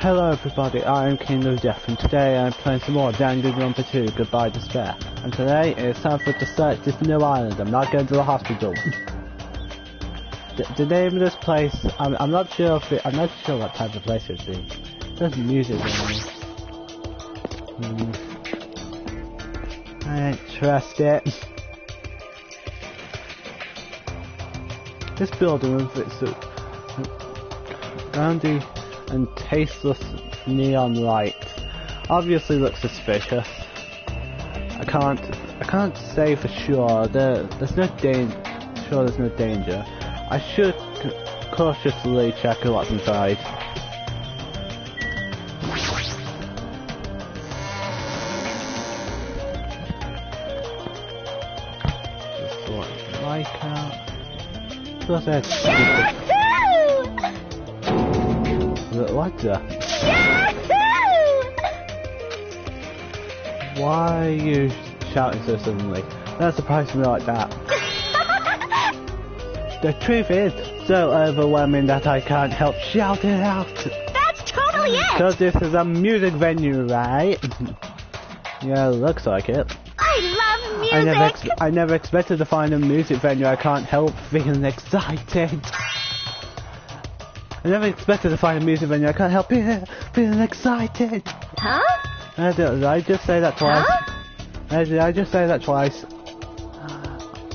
Hello everybody, I am King of Death and today I'm playing some more Danganronpa 2, Goodbye Despair. And today it's time for us to search this new island. I'm not going to the hospital. The name of this place, I'm not sure if I'm not sure what type of place it is. There's music in it. I don't trust it. This building with its roundy and tasteless neon light obviously looks suspicious. I can't say for sure. There's no danger. I should cautiously check what's inside. Just sort of like out. Plus what the? Why are you shouting so suddenly? That surprised me like that. The truth is so overwhelming that I can't help shout it out. That's totally it! So this is a music venue, right? Yeah, looks like it. I love music! I never expected to find a music venue. I can't help feeling excited. I never expected to find a music venue. I can't help feeling excited. Huh? Did I just say that twice? Huh? Did I just say that twice?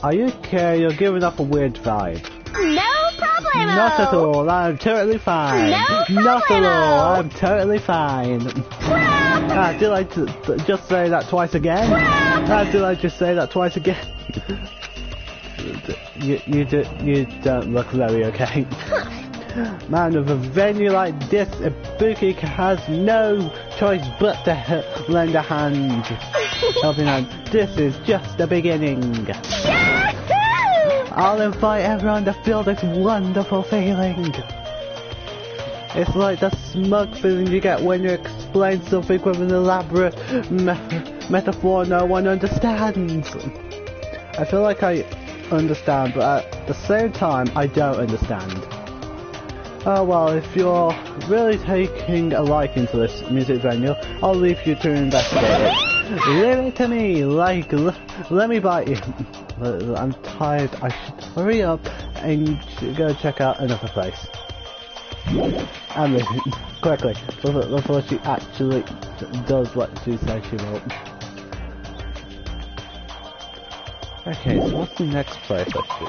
Are you okay? You're giving off a weird vibe. No problemo! Not at all. I'm totally fine. No problemo! Not at all. I'm totally fine. Did I just say that twice again? Did I just say that twice again? You don't look very okay. Man, with a venue like this, Ibuki has no choice but to lend a hand. Helping hand. This is just the beginning. I'll invite everyone to feel this wonderful feeling. It's like the smug feeling you get when you explain something with an elaborate metaphor no one understands. I feel like I understand, but at the same time, I don't understand. Oh well, if you're really taking a liking to this music venue, I'll leave you to investigate it. Leave it to me, let me bite you. I'm tired, I should hurry up and go check out another place. And leave quickly, before she actually does what she says she will. Okay, so what's the next place I should go?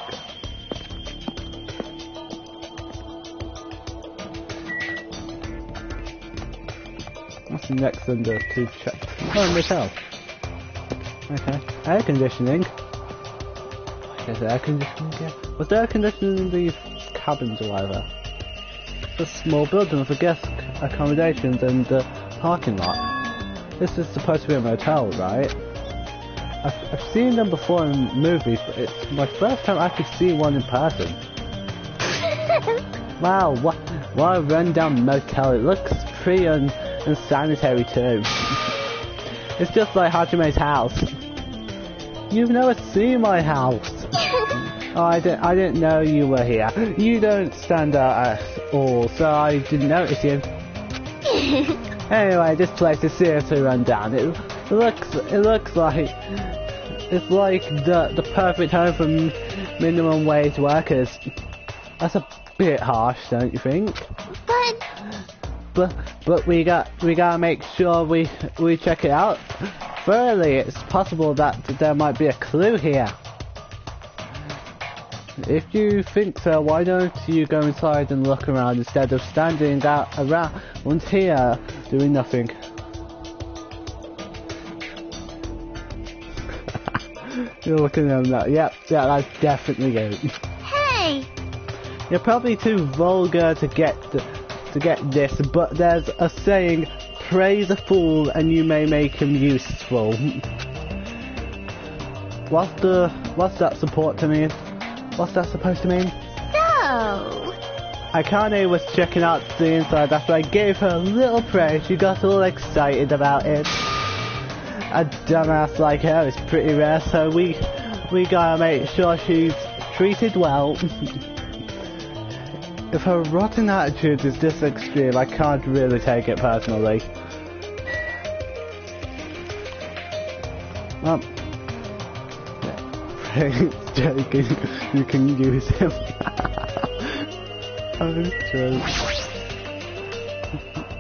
What's next under to check? Oh, motel. Okay. Air conditioning. Is there air conditioning here? Was there air conditioning in these cabins or whatever? It's a small building with guest accommodations and the parking lot. This is supposed to be a motel, right? I've seen them before in movies, but it's my first time actually seeing one in person. Wow, what a rundown motel. It looks pretty unsanitary too. It's just like Hajime's house. You've never seen my house. Oh, I didn't know you were here. You don't stand out at all, so I didn't notice you. Anyway, this place is seriously run down. It looks like it's like the perfect home for minimum wage workers. That's a bit harsh, don't you think? But we gotta make sure we check it out thoroughly. It's possible that there might be a clue here. If you think so, why don't you go inside and look around instead of standing around here doing nothing? You're looking at them now. Yep, yeah, that's definitely good. Hey! You're probably too vulgar to get this, but there's a saying, praise a fool and you may make him useful. What's that support to mean? What's that supposed to mean? So... Akane was checking out the inside after I gave her a little praise. She got all excited about it. A dumbass like her is pretty rare, so we gotta make sure she's treated well. It If her rotten attitude is this extreme, I can't really take it personally. Joking, you can use him. I'm joking.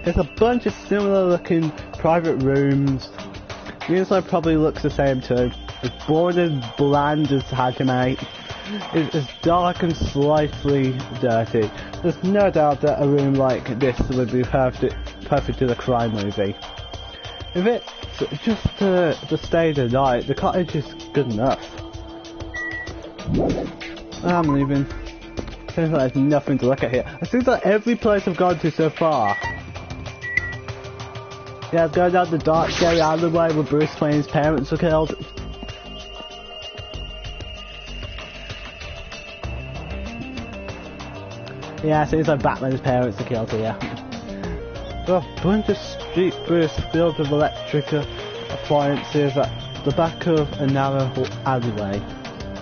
There's a bunch of similar looking private rooms. The inside probably looks the same too. It's boring and bland as Hajime. It is dark and slightly dirty. There's no doubt that a room like this would be perfect in a crime movie. If it's just to stay the night, the cottage is good enough. I'm leaving. Seems like there's nothing to look at here. It seems like every place I've gone to so far. Yeah, go down the dark, scary alleyway where Bruce Wayne's parents were killed. Yeah, it seems like Batman's parents are killed here. There are a bunch of street booths filled with electric appliances at the back of a narrow alleyway.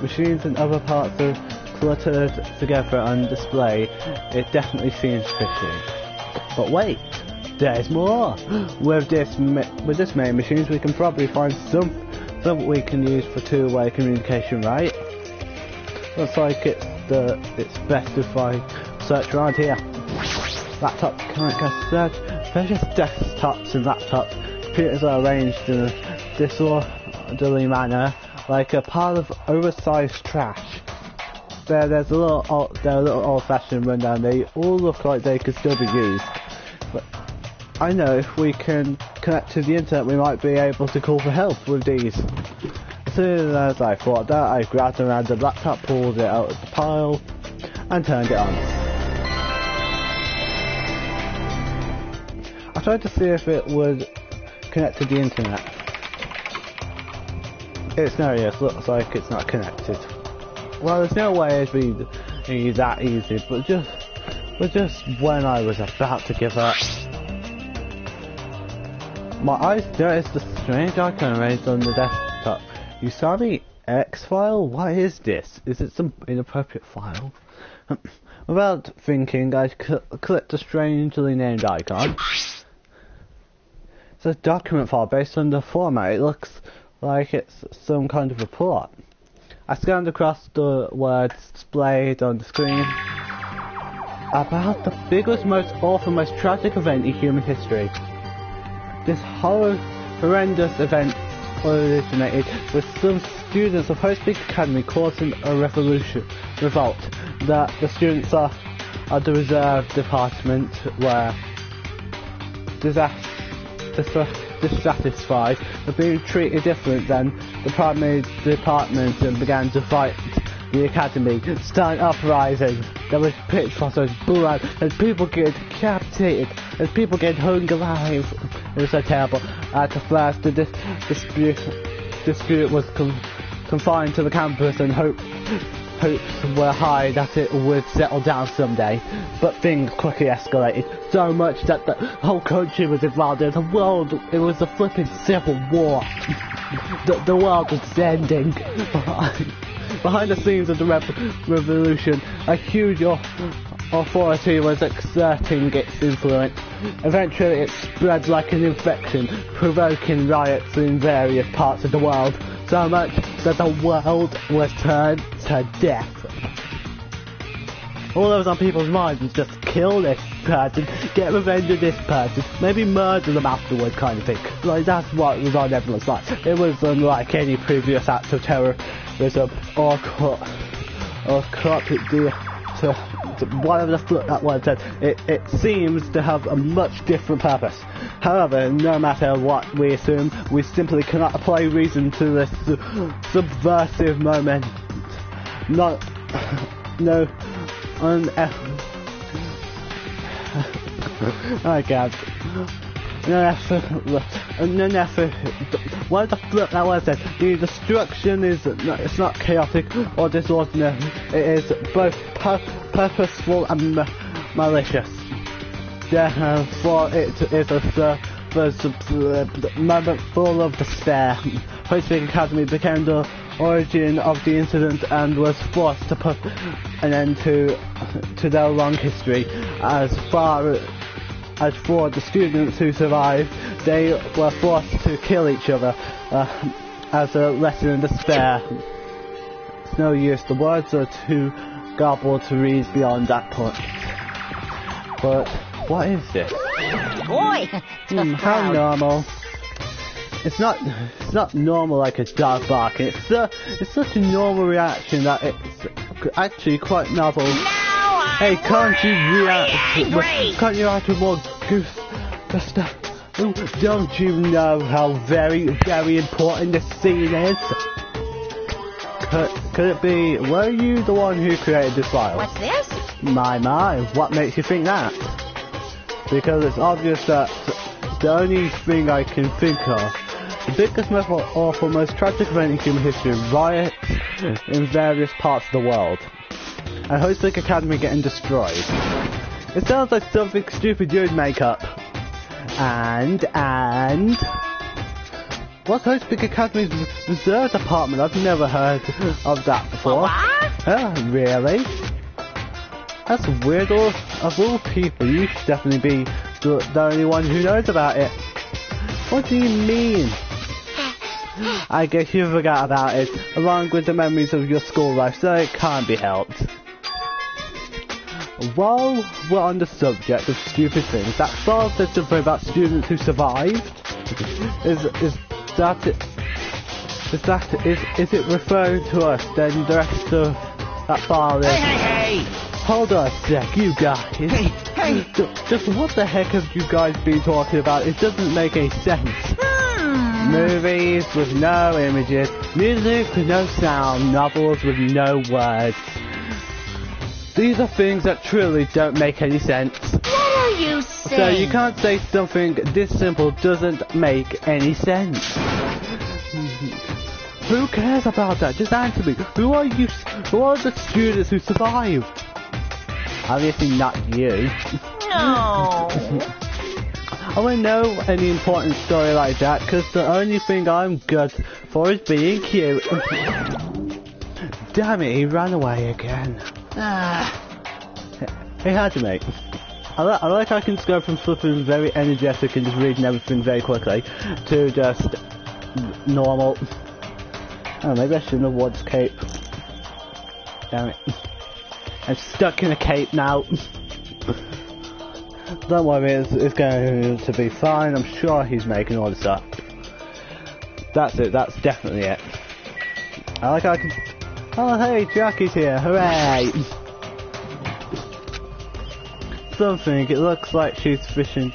Machines and other parts are cluttered together on display. It definitely seems fishy. But wait, there's more! With this main machines we can probably find some we can use for two-way communication, right? Looks like it's best to find search around here. Laptop can't get search. They're just desktops and laptops. Computers are arranged in a disorderly manner, like a pile of oversized trash. They're a little old-fashioned rundown. They all look like they could still be used. But I know if we can connect to the internet, we might be able to call for help with these. As soon as I thought that, I grabbed a random laptop, pulled it out of the pile, and turned it on. I tried to see if it would connect to the internet. It's no use, looks like it's not connected. Well, there's no way it'd be that easy, but just when I was about to give up, my eyes noticed a strange icon raised on the desktop. Usami X file? What is this? Is it some inappropriate file? Without thinking, I clicked the strangely named icon. It's a document file based on the format. It looks like it's some kind of report. I scanned across the words displayed on the screen. About the biggest, most awful, most tragic event in human history. This horrendous event originated with some students of Host Peak Academy causing a revolt. That the students are the reserve department where dissatisfied with being treated different than the primary department and began to fight the academy, starting uprising. There was pitchforks and blood, and people get decapitated, and people get hung alive. It was so terrible. At first, the dispute was confined to the campus, and hopes were high that it would settle down someday. But things quickly escalated, so much that the whole country was involved in the world. It was a flipping civil war. The world was ending. Behind the scenes of the revolution, a huge authority was exerting its influence. Eventually it spread like an infection, provoking riots in various parts of the world, so much that the world was turned to death. All that was on people's minds was just kill this person, get revenge on this person, maybe murder them afterward, kind of thing. Like, that's what was on everyone's mind. It was unlike any previous act of terrorism or corrupted to whatever the fuck that word said. It seems to have a much different purpose. However, no matter what we assume, we simply cannot apply reason to this subversive moment. No I can't. No effort. What the flip that was said? The destruction it's not chaotic or disorderly. It is both purposeful and malicious. Therefore, it is a moment full of despair. Host Peak Academy became the origin of the incident and was forced to put an end to to their long history. As for the students who survived, they were forced to kill each other as a lesson in despair. It's no use, the words are too garbled to read beyond that point. But what is this? Boy, How normal. It's not normal like a dog barking. It's such a normal reaction that it's actually quite novel. Hey, can't you react? Can't you act with more goose stuff? Don't you know how very, very important this scene is? Could it be, were you the one who created this file? What's this? My, what makes you think that? Because it's obvious that the only thing I can think of, the biggest, most awful, most tragic event in human history, riots in various parts of the world. And Hostpick Academy getting destroyed. It sounds like something stupid you'd make up. And... What's Hostpick Academy's reserve department? I've never heard of that before. What? Oh, really? That's weird. Of all people, you should definitely be the only one who knows about it. What do you mean? I guess you forgot about it, along with the memories of your school life, so it can't be helped. While we're on the subject of stupid things, that file said something about students who survived. Is it referring to us? Then the rest of that file is. Hey! Hold on a sec, you guys. Hey! Just what the heck have you guys been talking about? It doesn't make any sense. Movies with no images, music with no sound, novels with no words. These are things that truly don't make any sense. What are you saying? So you can't say something this simple doesn't make any sense. Who cares about that? Just answer me. Who are you? Who are the students who survived? Obviously not you. No. I won't know any important story like that, because the only thing I'm good for is being cute. Damn it, he ran away again. Hey, Hajime. I like how I can just go from flipping very energetic and just reading everything very quickly to just normal. Oh, maybe I shouldn't have worn this cape. Damn it. I'm stuck in a cape now. Don't worry, it's going to be fine. I'm sure he's making all this up. That's it, that's definitely it. I like how I can... Oh hey, Jackie's here, hooray! Something, it looks like she's fishing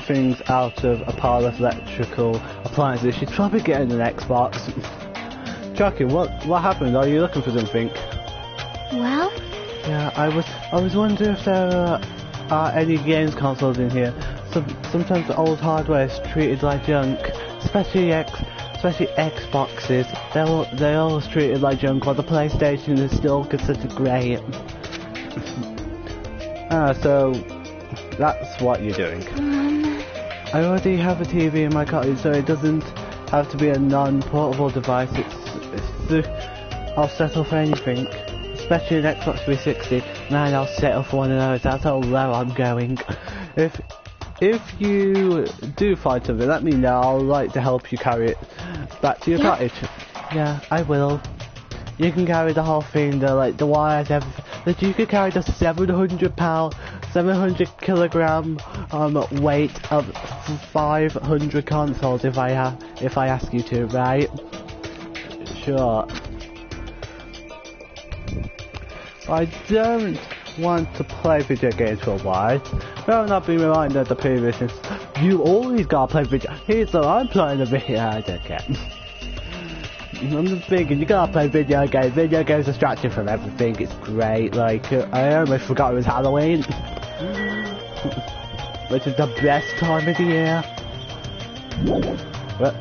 things out of a pile of electrical appliances. She's probably getting an Xbox. Jackie, what happened? Are you looking for something? Well? Yeah, I was wondering if there are any games consoles in here. Sometimes the old hardware is treated like junk, especially Xboxes. They're always treated like junk, while the PlayStation is still considered great. So that's what you're doing. I already have a TV in my cottage, so it doesn't have to be a non-portable device. I'll settle for anything. Especially an Xbox 360, man, I'll settle for one of those. That's how low I'm going. If you do find something, let me know. I'll like to help you carry it back to your cottage. Yeah, I will. You can carry the whole thing, the wires, everything. That you could carry the 700 kilogram weight of 500 consoles if I ask you to, right? Sure. I don't want to play video games for a while. Well, not be reminded of the previous. You always gotta play video. Here's what I'm playing a video. I don't care. I'm just thinking, you gotta play video games. Video games distract you from everything. It's great. Like, I almost forgot it was Halloween. Which is the best time of the year. What?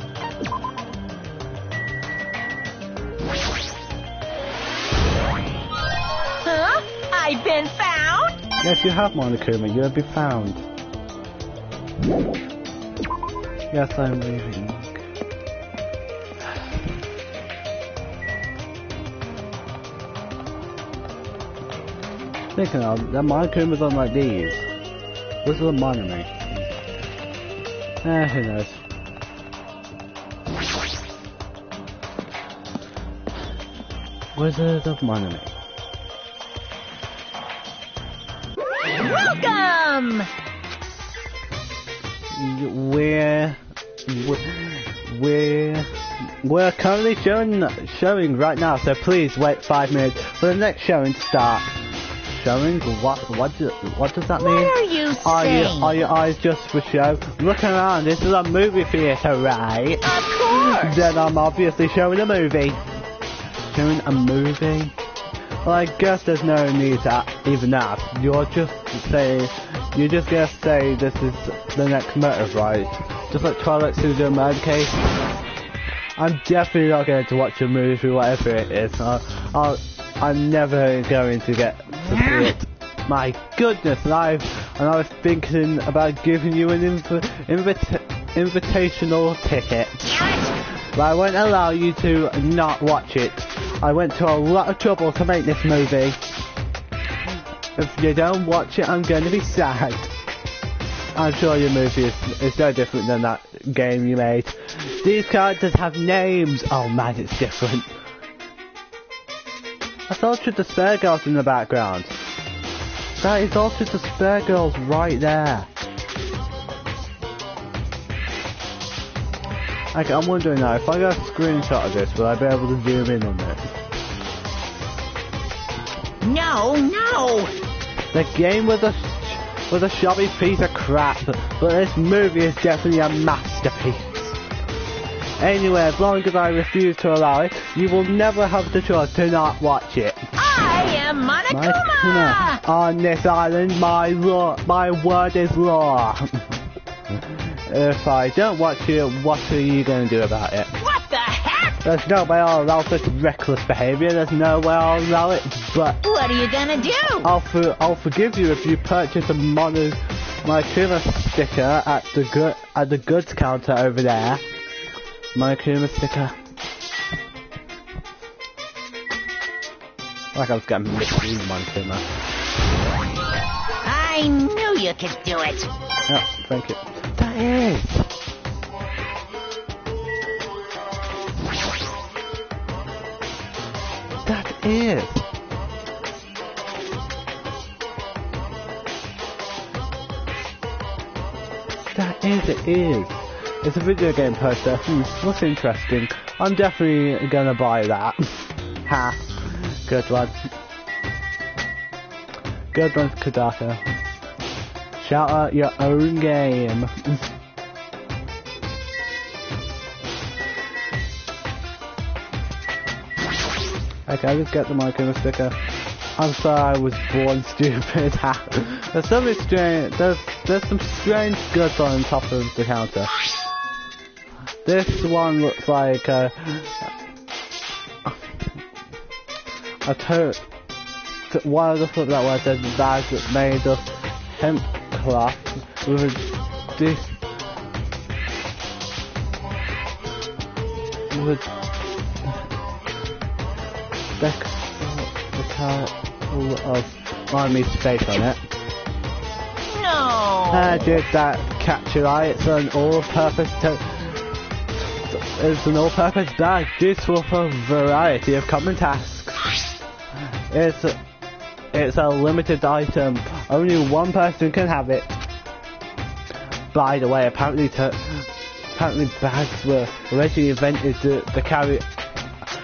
Huh? I've been found? Yes, you have, Monokuma. You have been found. Yes, I'm leaving. Thinking of, the Minecraft was on like these. This is a monument. Who knows. Wizard of Monument. Welcome! We're currently showing right now, so please wait 5 minutes for the next showing to start. Showing? What does that mean? What are you saying? Are your eyes just for show? Look around, this is a movie theater, right? Of course! Then I'm obviously showing a movie. Showing a movie? Well, I guess there's no need to even ask. You're just gonna say this is the next motive, right? Just like Twilight Studio Murder Case. I'm definitely not going to watch a movie, whatever it is. I'm never going to get to see it. My goodness, and I was thinking about giving you an invitational ticket. But I won't allow you to not watch it. I went to a lot of trouble to make this movie. If you don't watch it, I'm going to be sad. I'm sure your movie is no different than that game you made. These characters have names. Oh man, it's different. That's Ultra Despair Girls in the background. That is Ultra Despair Girls right there. Okay, I'm wondering now, if I got a screenshot of this, will I be able to zoom in on it? No! The game was a shabby piece of crap, but this movie is definitely a masterpiece. Anyway, as long as I refuse to allow it, you will never have the choice to not watch it. I am Monokuma! On this island, my word is law. If I don't watch it, what are you going to do about it? What the heck? There's no way I'll allow such reckless behaviour, there's no way I'll allow it, but... What are you gonna do? I'll forgive you if you purchase a Monokuma sticker at the goods counter over there. Monokuma sticker. Like I was getting mixed in Monokuma. I knew you could do it. Yeah, thank you. That is. It is. It's a video game poster. What's interesting? I'm definitely gonna buy that. Ha. Good one. Good one, Kadaka. Shout out your own game. Okay, let's get the Minecraft sticker. I'm sorry I was born stupid. There's something strange. There's some strange goods on top of the counter. This one looks like one of the flip that where there's a bag that's made of hemp cloth with a of Miami's face on it. No! Did that catch your eye? It's an all-purpose bag, useful for a variety of common tasks. It's a limited item. Only one person can have it. By the way, apparently bags were originally invented to carry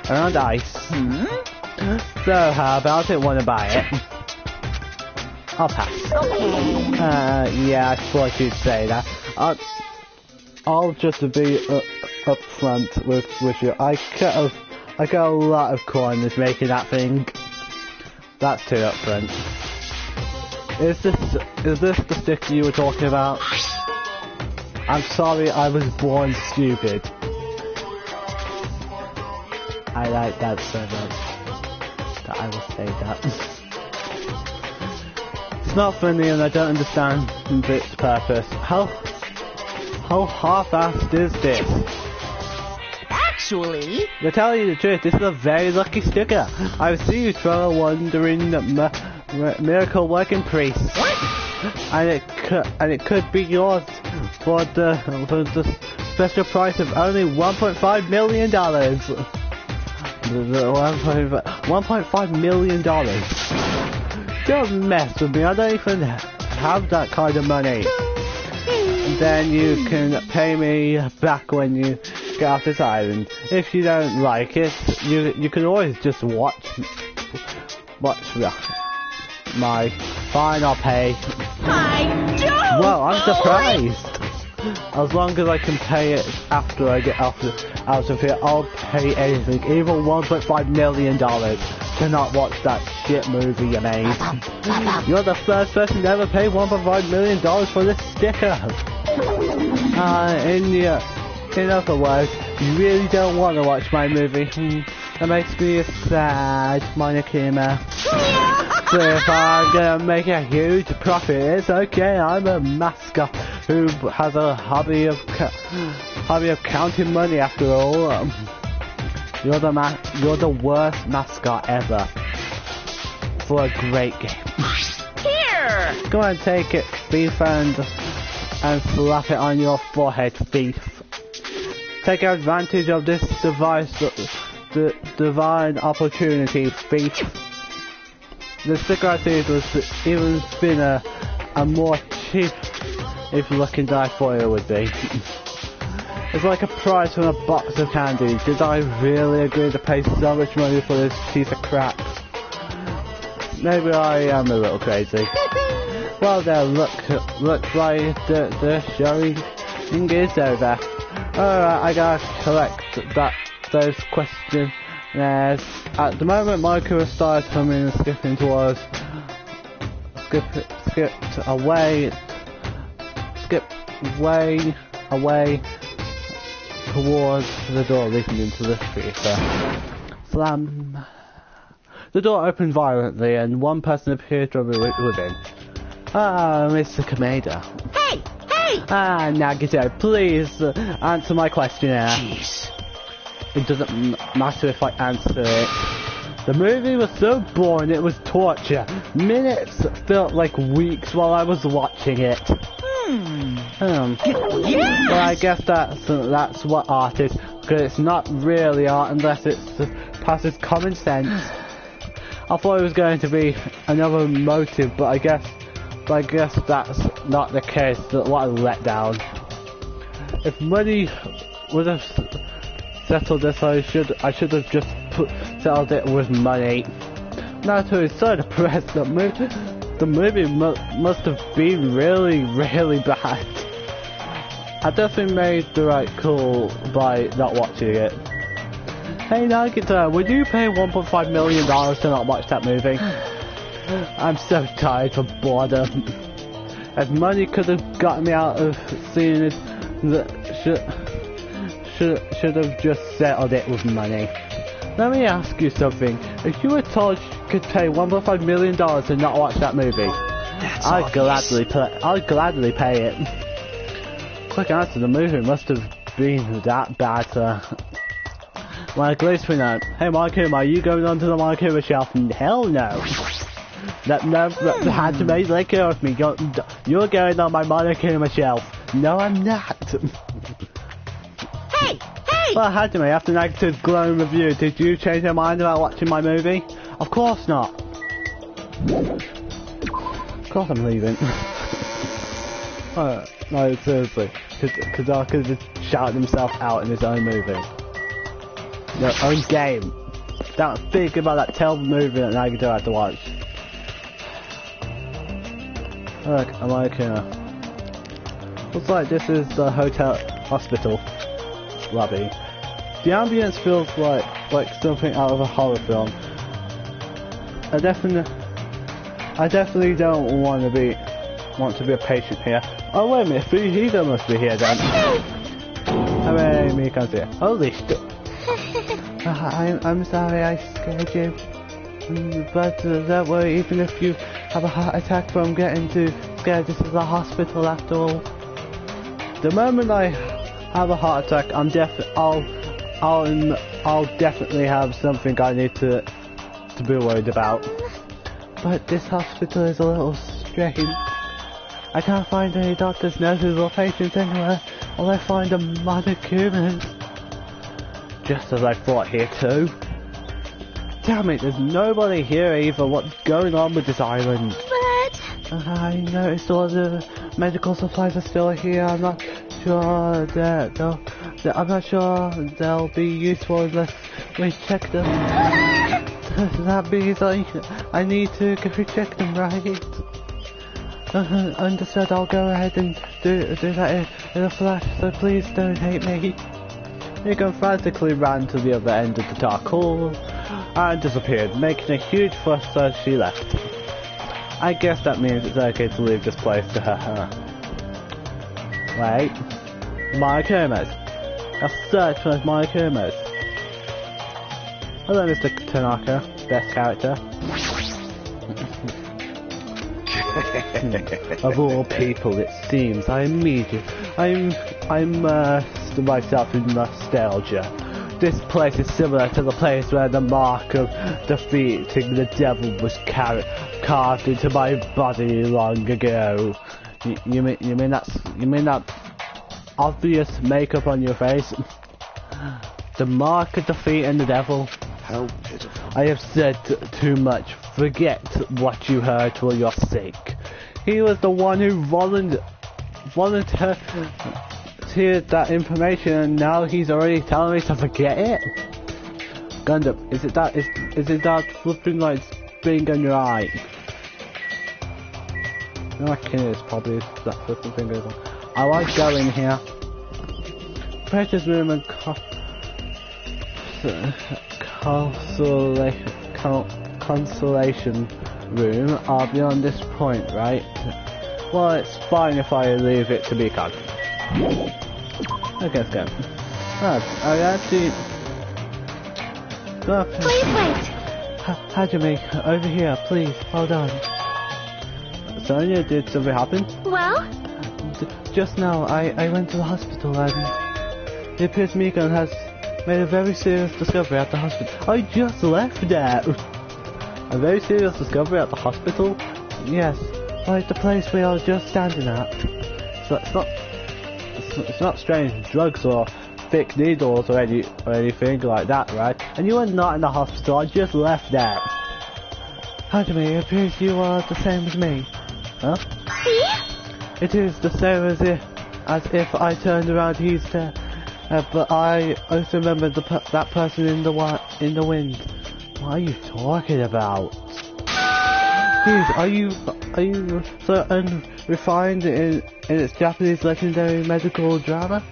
around ice. So how about it? Want to buy it? I'll pass. Yeah, I thought you'd say that. I'll just be upfront with you. I got a lot of coins making that thing. That's too upfront. Is this the sticker you were talking about? I'm sorry, I was born stupid. I like that so much that I will say that. It's not funny and I don't understand its purpose. How half-assed is this? Actually... To tell you the truth, this is a very lucky sticker. I've seen you throw a wandering miracle working priest. What? And it could be yours for the special price of only $1.5 million. $1.5 million. Don't mess with me. I don't even have that kind of money. And then you can pay me back when you get off this island. If you don't like it, you can always just watch my fine. I'll pay. I don't. Well, I'm surprised. As long as I can pay it after I get out of here, I'll pay anything, even $1.5 million, to not watch that shit movie you made. You're the first person to ever pay $1.5 million for this sticker. In other words, you really don't want to watch my movie. That makes me sad, Monokuma. So if I'm gonna make a huge profit, it's okay. I'm a mascot who has a hobby of counting money. After all, you're the worst mascot ever for a great game. Here. Go and take it, thief, and slap it on your forehead, thief. Take advantage of this the divine opportunity, thief. The sticker I see was even thinner and more cheap if looking than I thought it would be. It's like a prize from a box of candy. Did I really agree to pay so much money for this piece of crap? Maybe I am a little crazy. Well then, looks like the showing is over. Alright, I gotta collect those questions. At the moment, Michael started coming and skipped way away towards the door leading into the street. Slam. The door opened violently and one person appeared from within. Ah, Mr. Kameda. Hey! Ah, Nagito, please answer my questionnaire. Jeez. It doesn't matter if I answer it. The movie was so boring, it was torture. Minutes felt like weeks while I was watching it. Yes! Well, I guess that's what art is, because it's not really art unless it passes common sense. I thought it was going to be another motive, but I guess that's not the case. What a letdown. If money would have settled this, I should have just settled it with money. Now to be so depressed, the movie must have been really, really bad. I definitely made the right call by not watching it. Hey Nagito, would you pay $1.5 million to not watch that movie? I'm so tired of boredom. If money could have gotten me out of seeing it, should have just settled it with money. Let me ask you something. If you were told you could pay $1.5 million to not watch that movie, I'd gladly pay it. Quick answer, the movie must have been that bad. Well, at least we know. Hey Markuma, are you going onto the Markuma shelf? Hell no. That had to make let go of me. You're going on my Monokuma shelf. No, I'm not. Hey! Well, Hajime, after Nagito's glowing review, did you change your mind about watching my movie? Of course not. Of course I'm leaving. No, seriously. Because I could have shouted himself out in his own movie. Their own game. Don't think about that terrible movie that Nagito had to watch. Look, I'm like, looks like this is the hospital lobby. The ambience feels like something out of a horror film. I definitely don't want to be a patient here. Oh wait a minute, Fujita must be here then. Hooray, Mika's here. Holy shit. I'm sorry I scared you. But don't worry, even if you have a heart attack from getting too scared, this is a hospital after all. The moment I have a heart attack, I'll definitely have something I need to be worried about. but this hospital is a little strange. I can't find any doctors, nurses, or patients anywhere. All I find are mannequins. Just as I thought here too. Damn it, there's nobody here either. What's going on with this island? But... I noticed all the medical supplies are still here. I'm not sure they'll be useful unless we check them. That means I need to go check them, right? Understood, I'll go ahead and do that in a flash, so please don't hate me. Megan frantically ran to the other end of the dark hall and disappeared, making a huge fuss as she left. I guess that means it's okay to leave this place to her. Wait. Monokumas. I'll search for those Monokumas. Hello, Mr. Tanaka. Best character. Of all people, it seems, I'm immersed myself in nostalgia. This place is similar to the place where the mark of defeating the devil was carved into my body long ago. You mean that obvious makeup on your face? The mark of defeating the devil? How pitiful. I have said too much. Forget what you heard for your sake. He was the one who volunteered that information, and now he's already telling me to forget it. Gundam, is it that flipping lights being on your eye? No, I reckon it's probably that flipping thing goes on. I want to go in here. Precious room and consolation room are beyond this point, right? Well, it's fine if I leave it to be calm. Okay, let's go. I actually... Please wait. Hajime, over here, please, hold on. Sonia, did something happen? Well? Just now, I went to the hospital and it appears Mikan has made a very serious discovery at the hospital. I just left there! A very serious discovery at the hospital? Yes, like the place we are just standing at. So it's not strange drugs or thick needles or anything like that, right? And you are not in the hospital, I just left there. Hajime, it appears you are the same as me. Huh? See? It is the same as if I turned around, he's there. But I also remember that person in the wind. What are you talking about? Please, are you so unrefined in its Japanese legendary medical drama?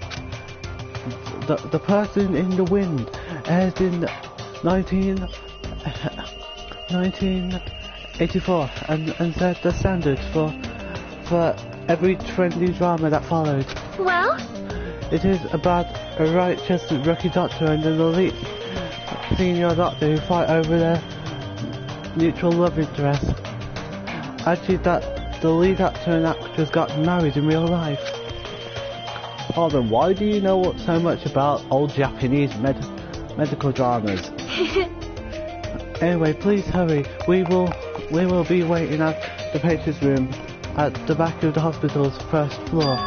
The person in the wind aired in 1984 and set the standards for every trendy drama that followed. Well? It is about a righteous rookie doctor and an elite senior doctor who fight over their mutual love interest. Actually, that the lead actor and actress got married in real life. Oh, then why do you know so much about old Japanese medical dramas? Anyway, please hurry. We will be waiting at the patient's room at the back of the hospital's first floor.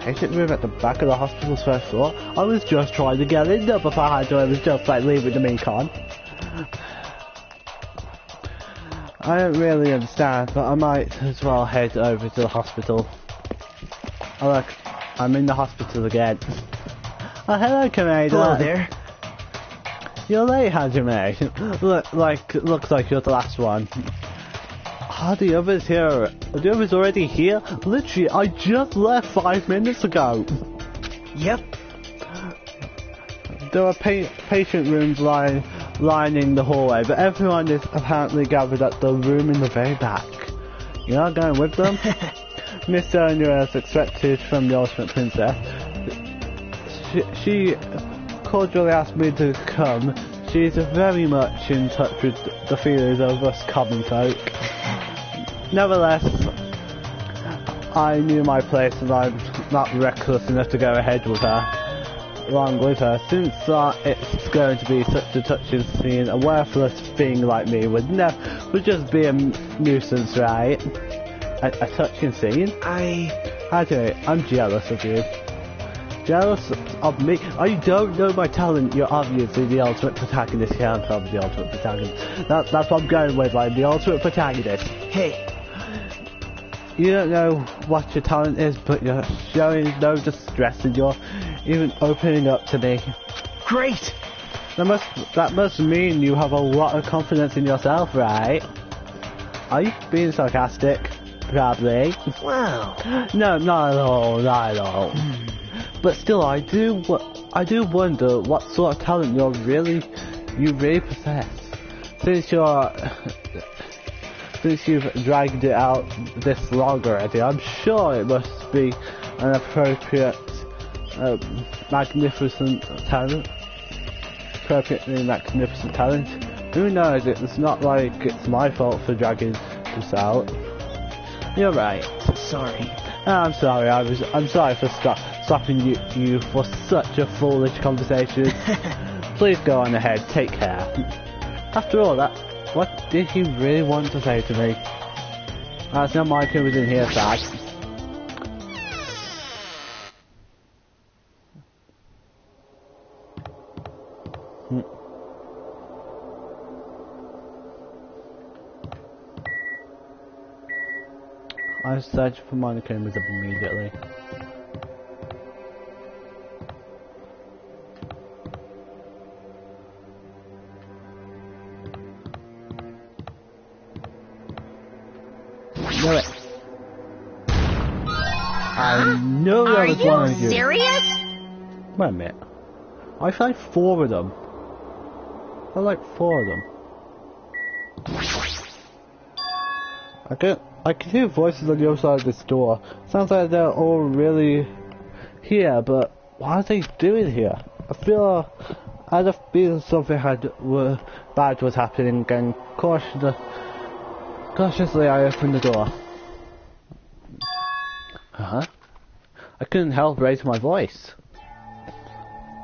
Patient room at the back of the hospital's first floor? I was just trying to get in there before I was just like leaving the main con. I don't really understand, but I might as well head over to the hospital. Oh look, I'm in the hospital again. Oh hello, Commander. Hello there. You're late, Hajime. Looks like you're the last one. Are the others here? Are the others already here? Literally, I just left 5 minutes ago. Yep. There are patient rooms lining the hallway, but everyone is apparently gathered at the room in the very back. You're not going with them? Miss Sonia, as expected from the Ultimate Princess, she cordially asked me to come. She's very much in touch with the feelings of us common folk. Nevertheless, I knew my place and I'm not reckless enough to go ahead with her. wrong with her, since it's going to be such a touching scene, a worthless thing like me would just be a nuisance, right? A touching scene? I'm jealous of you. Jealous of me? Oh, you don't know my talent. You're obviously the ultimate protagonist. You can't tell me the ultimate protagonist. That's what I'm going with. I'm the ultimate protagonist. Hey. You don't know what your talent is, but you're showing no distress and you're even opening up to me. Great. That must mean you have a lot of confidence in yourself, right? Are you being sarcastic? Probably. Wow. No, not at all. Not at all. But still, I do wonder what sort of talent you really possess. Since you've dragged it out this long already, I'm sure it must be an appropriately magnificent talent. Who knows? It's not like it's my fault for dragging this out. You're right. Sorry. I'm sorry. I'm sorry for stopping you for such a foolish conversation. Please go on ahead. Take care. After all that, what did he really want to say to me? It's not my kid was in here, sad. I searched for Monica immediately. Knew it. I knew there was one of you. Are you serious? Wait a minute. I found 4 of them. I like 4 of them. I can hear voices on the other side of this door. Sounds like they're all really here, but what are they doing here? I feel I had a feeling something bad was happening, and cautiously I opened the door. I couldn't help raising my voice.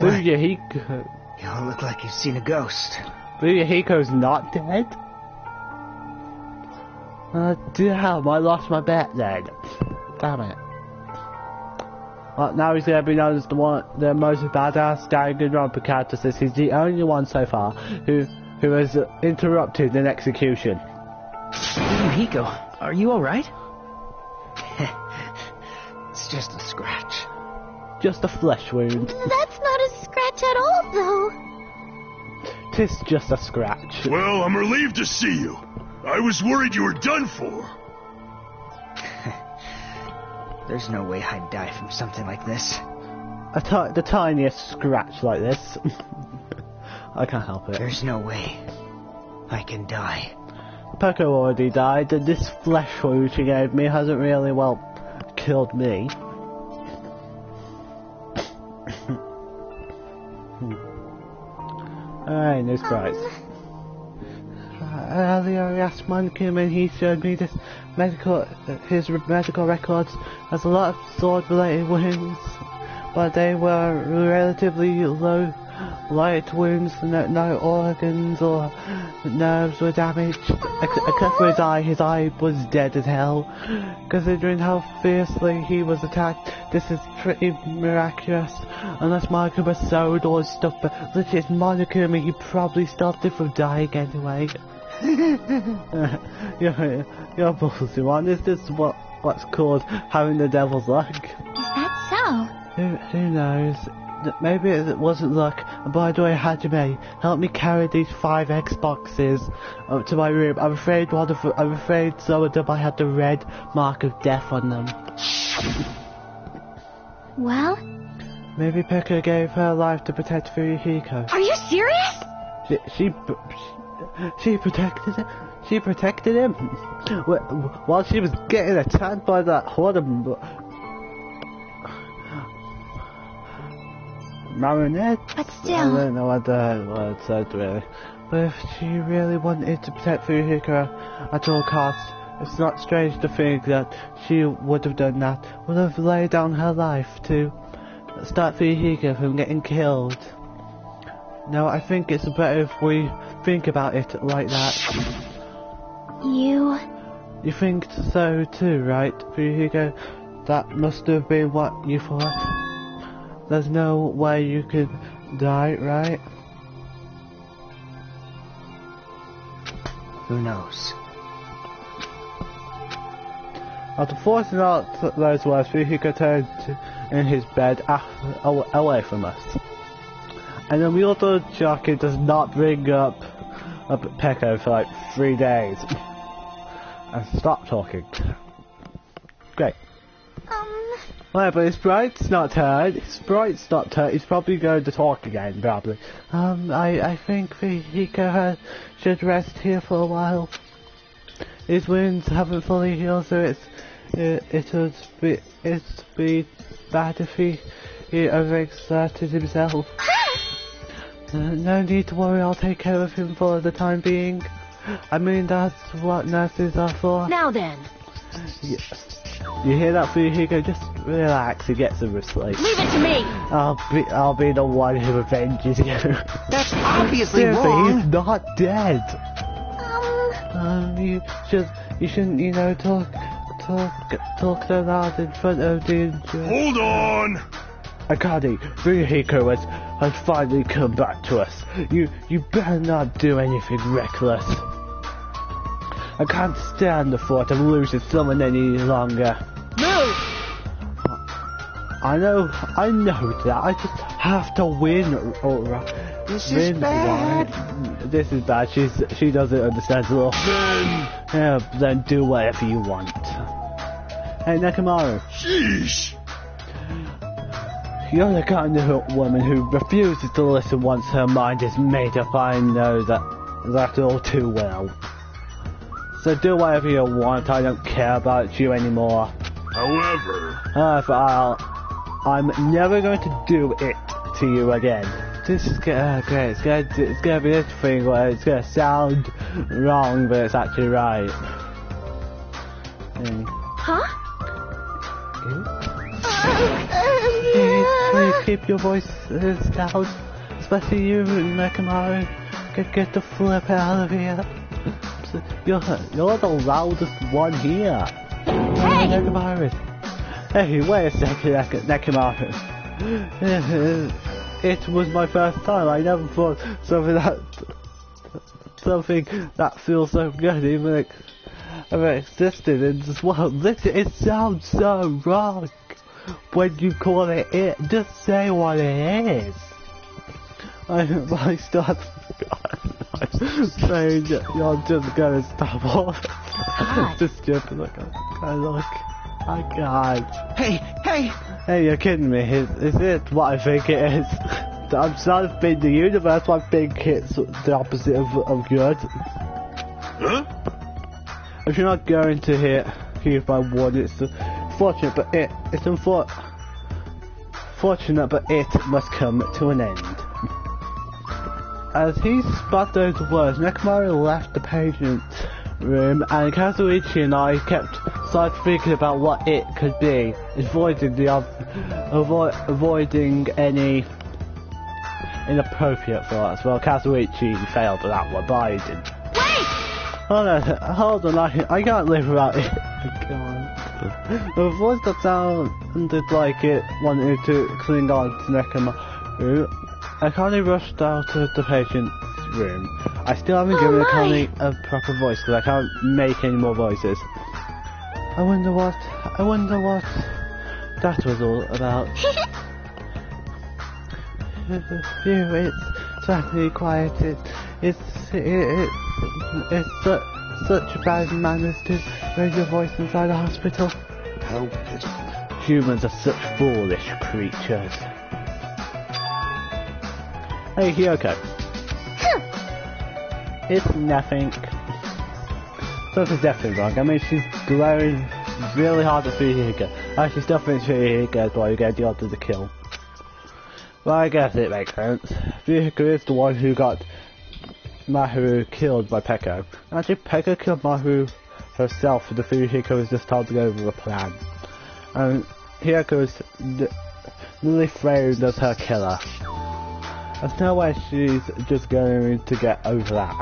Booyahiko. You all look like you've seen a ghost. Booyahiko's not dead? Damn, I lost my bet then. Damn it. Well, now he's gonna be known as the most badass Danganronpa character, since he's the only one so far who has interrupted an execution. Hiko, are you alright? It's just a scratch. Just a flesh wound. That's not a scratch at all, though. 'Tis just a scratch. Well, I'm relieved to see you. I was worried you were done for. There's no way I'd die from something like this. The tiniest scratch like this. I can't help it. There's no way I can die. Poco already died, and this flesh wound she gave me hasn't really, well, killed me. Alright, no surprise. Earlier I asked Monkey and he showed me his medical records. There's a lot of sword-related wounds, but they were relatively light wounds. No organs or nerves were damaged, except for his eye was dead as hell. Considering how fiercely he was attacked, this is pretty miraculous. Unless Monokuma sewed all his stuff, but legit it's Monokuma, he probably stopped it from dying anyway. You're bullshit, man. Is this what's called having the devil's luck? Is that so? Who knows? Maybe it wasn't luck. And by the way, Hajime, help me carry these 5 Xboxes up to my room. I'm afraid some of them I had the red mark of death on them. Well? Maybe Pekka gave her life to protect Furihiko. Are you serious? She protected him. She protected him while she was getting attacked by that horrible marionette. But still. I don't know what it said really. But if she really wanted to protect Furihiko at all costs, it's not strange to think that she would have done that. Would have laid down her life to stop Fuyuhiko from getting killed. No, I think it's better if we think about it like that. You You think so too, right, Fuyuhiko? That must have been what you thought. There's no way you could die, right? Who knows? After forcing out those words, Fuyuhiko turned in his bed away from us. And then we also Jackie does not bring up Peko for like 3 days. And stop talking. Great. Well, but Sprite's not turned. Sprite's not turned. He's probably going to talk again, probably. I think Fuyuhiko should rest here for a while. His wounds haven't fully healed, so it'd be bad if he overexerted himself. No need to worry, I'll take care of him for the time being. I mean, that's what nurses are for. now then. Yes. You hear that, Fuyuhiko? Just relax and get some sleep. Leave it to me. I'll be the one who avenges you. That's obviously Seriously, wrong. he's not dead. You shouldn't, you know, talk so loud in front of the injured. Hold on! Akane, Fuyuhiko has finally come back to us. You better not do anything reckless. I can't stand the thought of losing someone any longer. Move. I know that. I just have to win. This is bad. Right? This is bad. She doesn't understand the law. Then do whatever you want. Hey, Nekomaru. Sheesh! You're the kind of woman who refuses to listen once her mind is made up. I know that all too well. So do whatever you want. I don't care about you anymore. However, I'm never going to do it to you again. This is great. It's gonna be this thing where it's gonna sound wrong, but it's actually right. Huh? Please keep your voices down, especially you, Nekomaru. Get the flip out of here. You're the loudest one here. Hey! Nekomaru. Hey, wait a second, Nekomaru. It was my first time. I never thought something that feels so good even ever existed in this world. It sounds so wrong when you call it. Just say what it is. I start saying that you're just gonna stop all just jumping like I can't. Hey, you're kidding me. Is it what I think it is? I'm trying to feed the universe, I think it's the opposite of good. huh? If you're not going to hear my word, it's unfortunate, but it's unfortunate, but it must come to an end. As he spat those words, Nekomaru left the patient room, and Kazuichi and I started thinking about what it could be, avoiding any inappropriate thoughts. Well, Kazuichi failed at that one, but I didn't. Wait! Hold on, I can't live without it. I can't. The voice that sounded like it wanted to cling on to Nekomaru. Akane rushed out of the patient's room. I still haven't given Akane a proper voice because I can't make any more voices. I wonder what that was all about. Phew, it's certainly quiet. It's such bad manners to raise your voice inside a hospital. How pitiful. Humans are such foolish creatures. Hey, Hyoko. It's nothing. Something's definitely wrong. I mean, she's glowing really hard at Fuyuhiko. I actually still think Fuyuhiko is probably going to deal to the kill. Well, I guess it makes sense. Fuyuhiko is the one who got Maharu killed by Peko. Actually, Peko killed Maharu herself, and the Fuyuhiko was just told to go over a plan. And Hyoko is Lily framed as her killer. There's no way she's just going to get over that.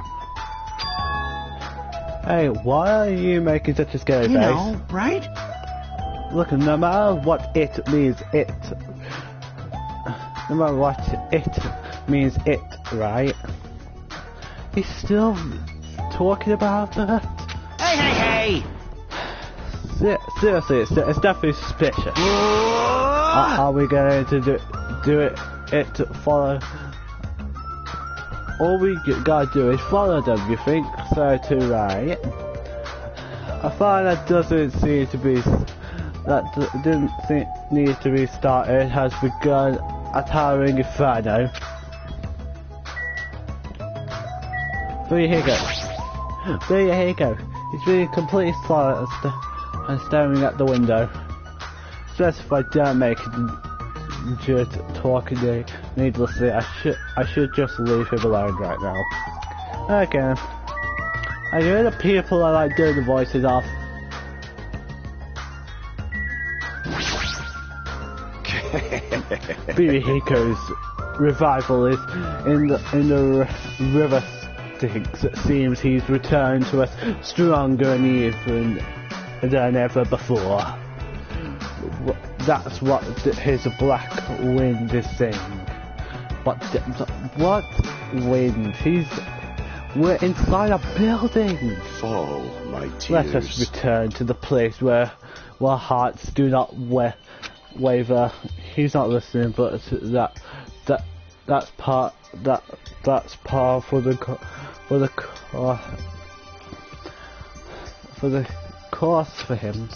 Hey, why are you making such a scary face? You know, right? Look, no matter what it means, no matter what it means, right? He's still talking about that. Hey! Seriously, it's definitely suspicious. Are we going to do it to follow? All we gotta do is follow them, you think so too, right? A fire that didn't need to be started has begun a towering inferno. There you go. He's being completely silent and staring at the window. Just if I don't make just talking needlessly, I should just leave him alone right now. Okay. I hear the people I like doing the voices of. Baby Hiko's revival is in the river Styx. It seems he's returned to us stronger and even than ever before. That's what his black wind is saying. But what wind? We're inside a building. Fall, my tears. Let us return to the place where hearts do not waver. He's not listening, but that's par for the course for him.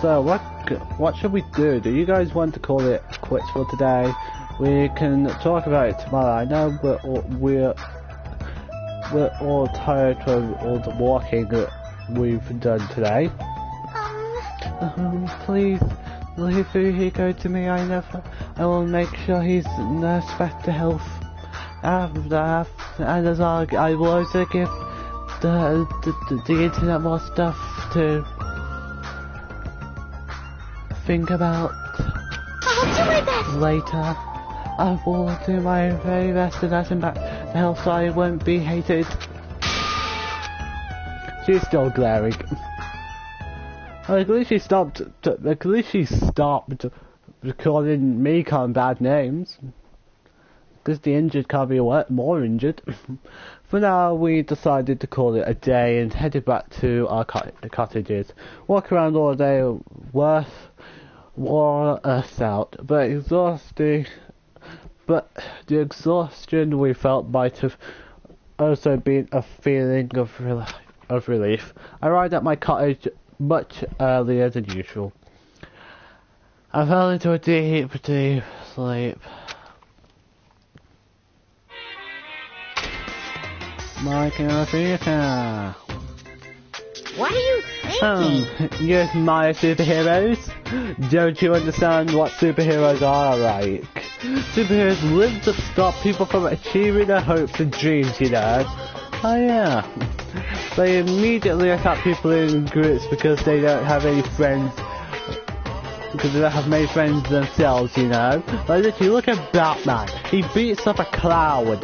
So what should we do? Do you guys want to call it quits for today? We can talk about it tomorrow. I know we're all tired from all the walking that we've done today. Please leave Hiko to me. I will make sure he's nursed back to health. And as I will also give the internet more stuff to think about. I'll do my best. Later. I will do my very best to nurse him back to health so I won't be hated. She's still glaring. At least she stopped calling me bad names. Because the injured can't be more injured. For now, we decided to call it a day and headed back to our cottages. Walk around all day wore us out, but the exhaustion we felt might have also been a feeling of relief. I arrived at my cottage much earlier than usual. I fell into a deep sleep. Mike and Africa. What are you thinking? You admire superheroes? Don't you understand what superheroes are like? Superheroes live to stop people from achieving their hopes and dreams, you know? Oh yeah. They immediately attack people in groups because they don't have any friends. Because they don't have many friends themselves, you know? Like literally, look at Batman. He beats up a cloud.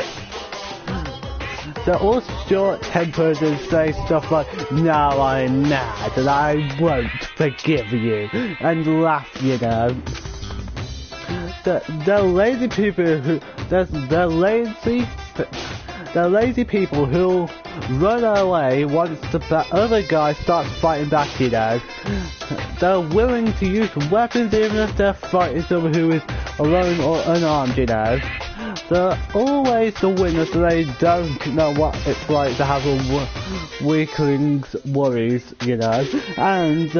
They're all short-tempered and say stuff like, "Now I'm mad and I won't forgive you," and laugh, you know. They're lazy people who they're lazy people who'll run away once the other guy starts fighting back, you know. They're willing to use weapons even if they're fighting someone who is alone or unarmed, you know. They're always the winners, so they don't know what it's like to have a weakling's worries, you know. And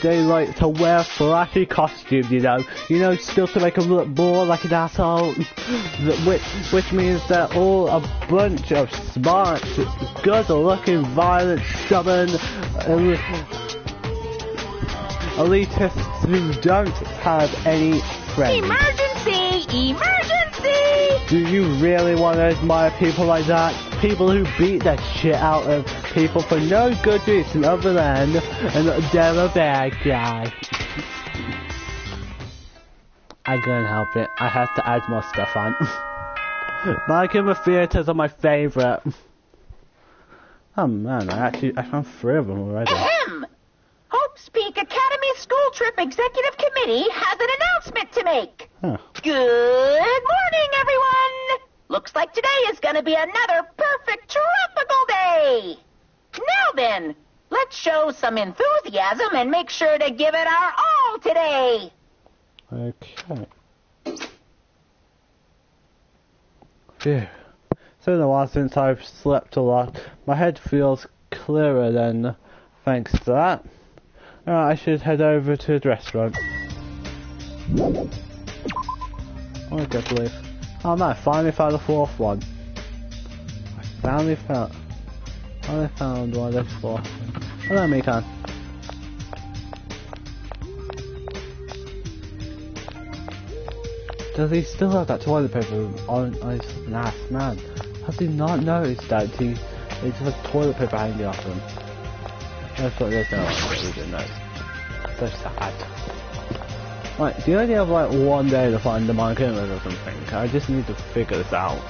they like to wear flashy costumes, you know, still to make them look more like an asshole. Which means they're all a bunch of smart, good-looking, violent, stubborn elitists who don't have any friends. Emergency! Do you really want to admire people like that? People who beat the shit out of people for no good reason other than they're a bad guy. I couldn't help it. I had to add more stuff on. Monica theaters are my favourite. Oh man, I found 3 of them already. Ahem! Hope's Peak Academy School Trip Executive Committee has an announcement to make. Huh. Good morning, everyone! Looks like today is gonna be another perfect tropical day! Now then, let's show some enthusiasm and make sure to give it our all today! Okay. Phew. It's been a while since I've slept a lot. My head feels clearer then, thanks to that. Alright, I should head over to the restaurant. Oh, I can't believe. Oh no, I finally found the 4th one. I finally found one of those 4. Hello, Mikan. Does he still have that toilet paper on his ass, man? Has he not noticed that he just has toilet paper hanging off him? That's what there's no reason, no. So sad. Like, do you only have like one day to find the Monkey or something? I just need to figure this out.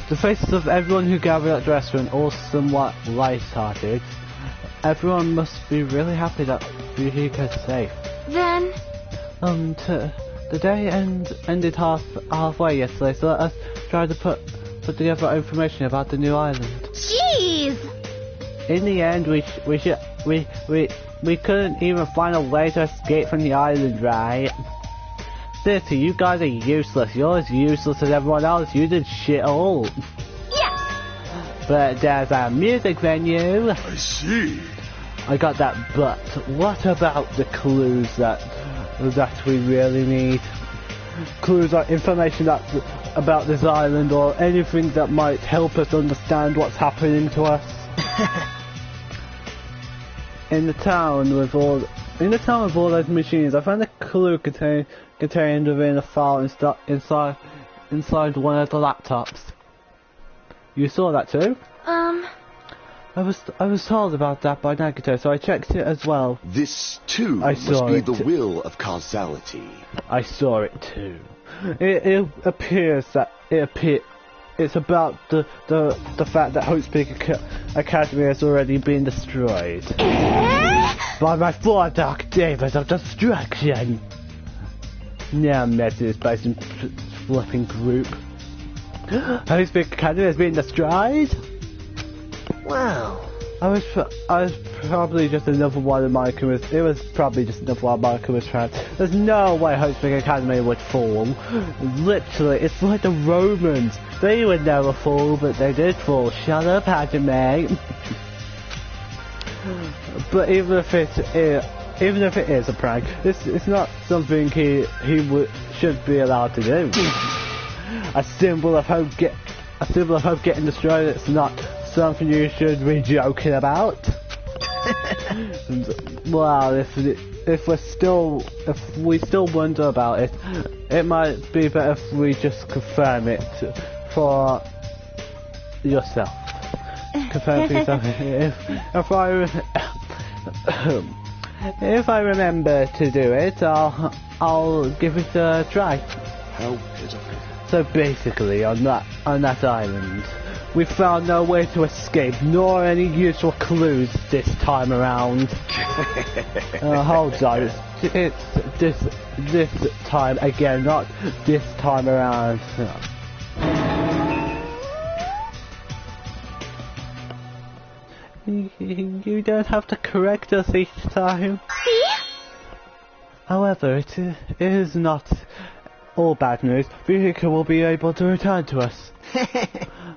The faces of everyone who gathered at the restaurant all somewhat light-hearted. Everyone must be really happy that Fujika's safe. Then... The day ended halfway yesterday, so let us try to put together information about the new island. Jeez! In the end, we couldn't even find a way to escape from the island, right? Seriously, you guys are useless. You're as useless as everyone else. You did shit all. Yeah! But there's a music venue. I see. I got that, but what about the clues that we really need? Clues are information about this island or anything that might help us understand what's happening to us. In the town with all those machines, I found a clue contained within a file inside one of the laptops. You saw that too? I was told about that by Nagito, so I checked it as well. This, too, must be the will of causality. I saw it too. It appears that it's about the fact that Hope's Peak Academy has already been destroyed by my 4 dark days of destruction. Now messaged by some flipping group. Hope's Peak Academy has been destroyed? Wow. I was probably just another one of my It was probably just another one of my was trying. There's no way Hope's Peak Academy would fall. Literally, it's like the Romans. They would never fall, but they did fall. Shut up, Hajime. But even if it is a prank, it's not something he should be allowed to do. A symbol of hope getting destroyed. It's not something you should be joking about. Well, if we still wonder about it, it might be better if we just confirm it for yourself. Confirm for yourself. If I remember to do it, I'll give it a try. How pitiful. So basically, on that island, we found no way to escape, nor any useful clues this time around. Hold on, it's this time again, not this time around. You don't have to correct us each time. See? However, it is not all bad news. Fujika will be able to return to us.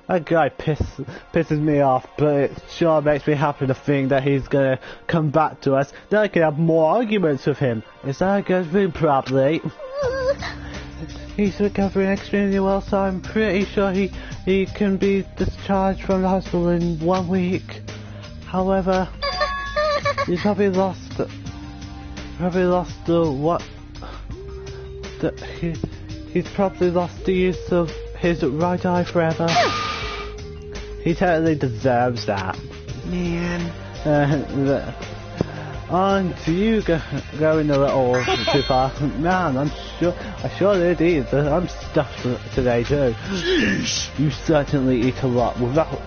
That guy pisses me off, but it sure makes me happy to think that he's gonna come back to us. Then I can have more arguments with him. Is that a good thing? Probably. He's recovering extremely well, so I'm pretty sure he can be discharged from the hospital in 1 week. However, he's probably lost he's probably lost the use of his right eye forever. He totally deserves that. Man. Aren't you going a little too far? Man, I sure did. I'm stuffed today too. Jeez! You certainly eat a lot without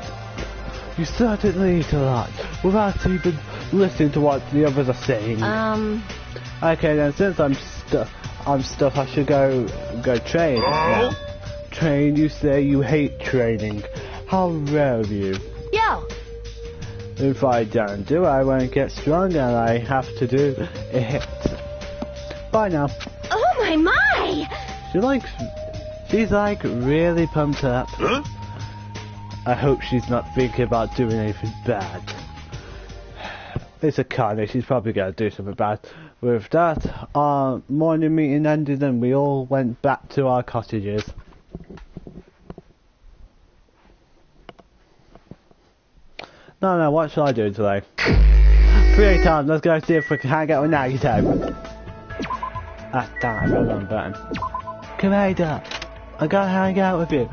even listening to what the others are saying. Okay then, since I'm stuffed, I should go train now. Train? You say you hate training. How rare of you. Yo! If I don't do, I won't get stronger and I have to do a hit. Bye now. Oh my! She's like really pumped up. Huh? I hope she's not thinking about doing anything bad. It's a carnival, she's probably gonna do something bad. With that, our morning meeting ended and we all went back to our cottages. No, what shall I do today? 3 times, let's go see if we can hang out with Nagito. Ah, damn, I fell on the button. Commander, I gotta hang out with you.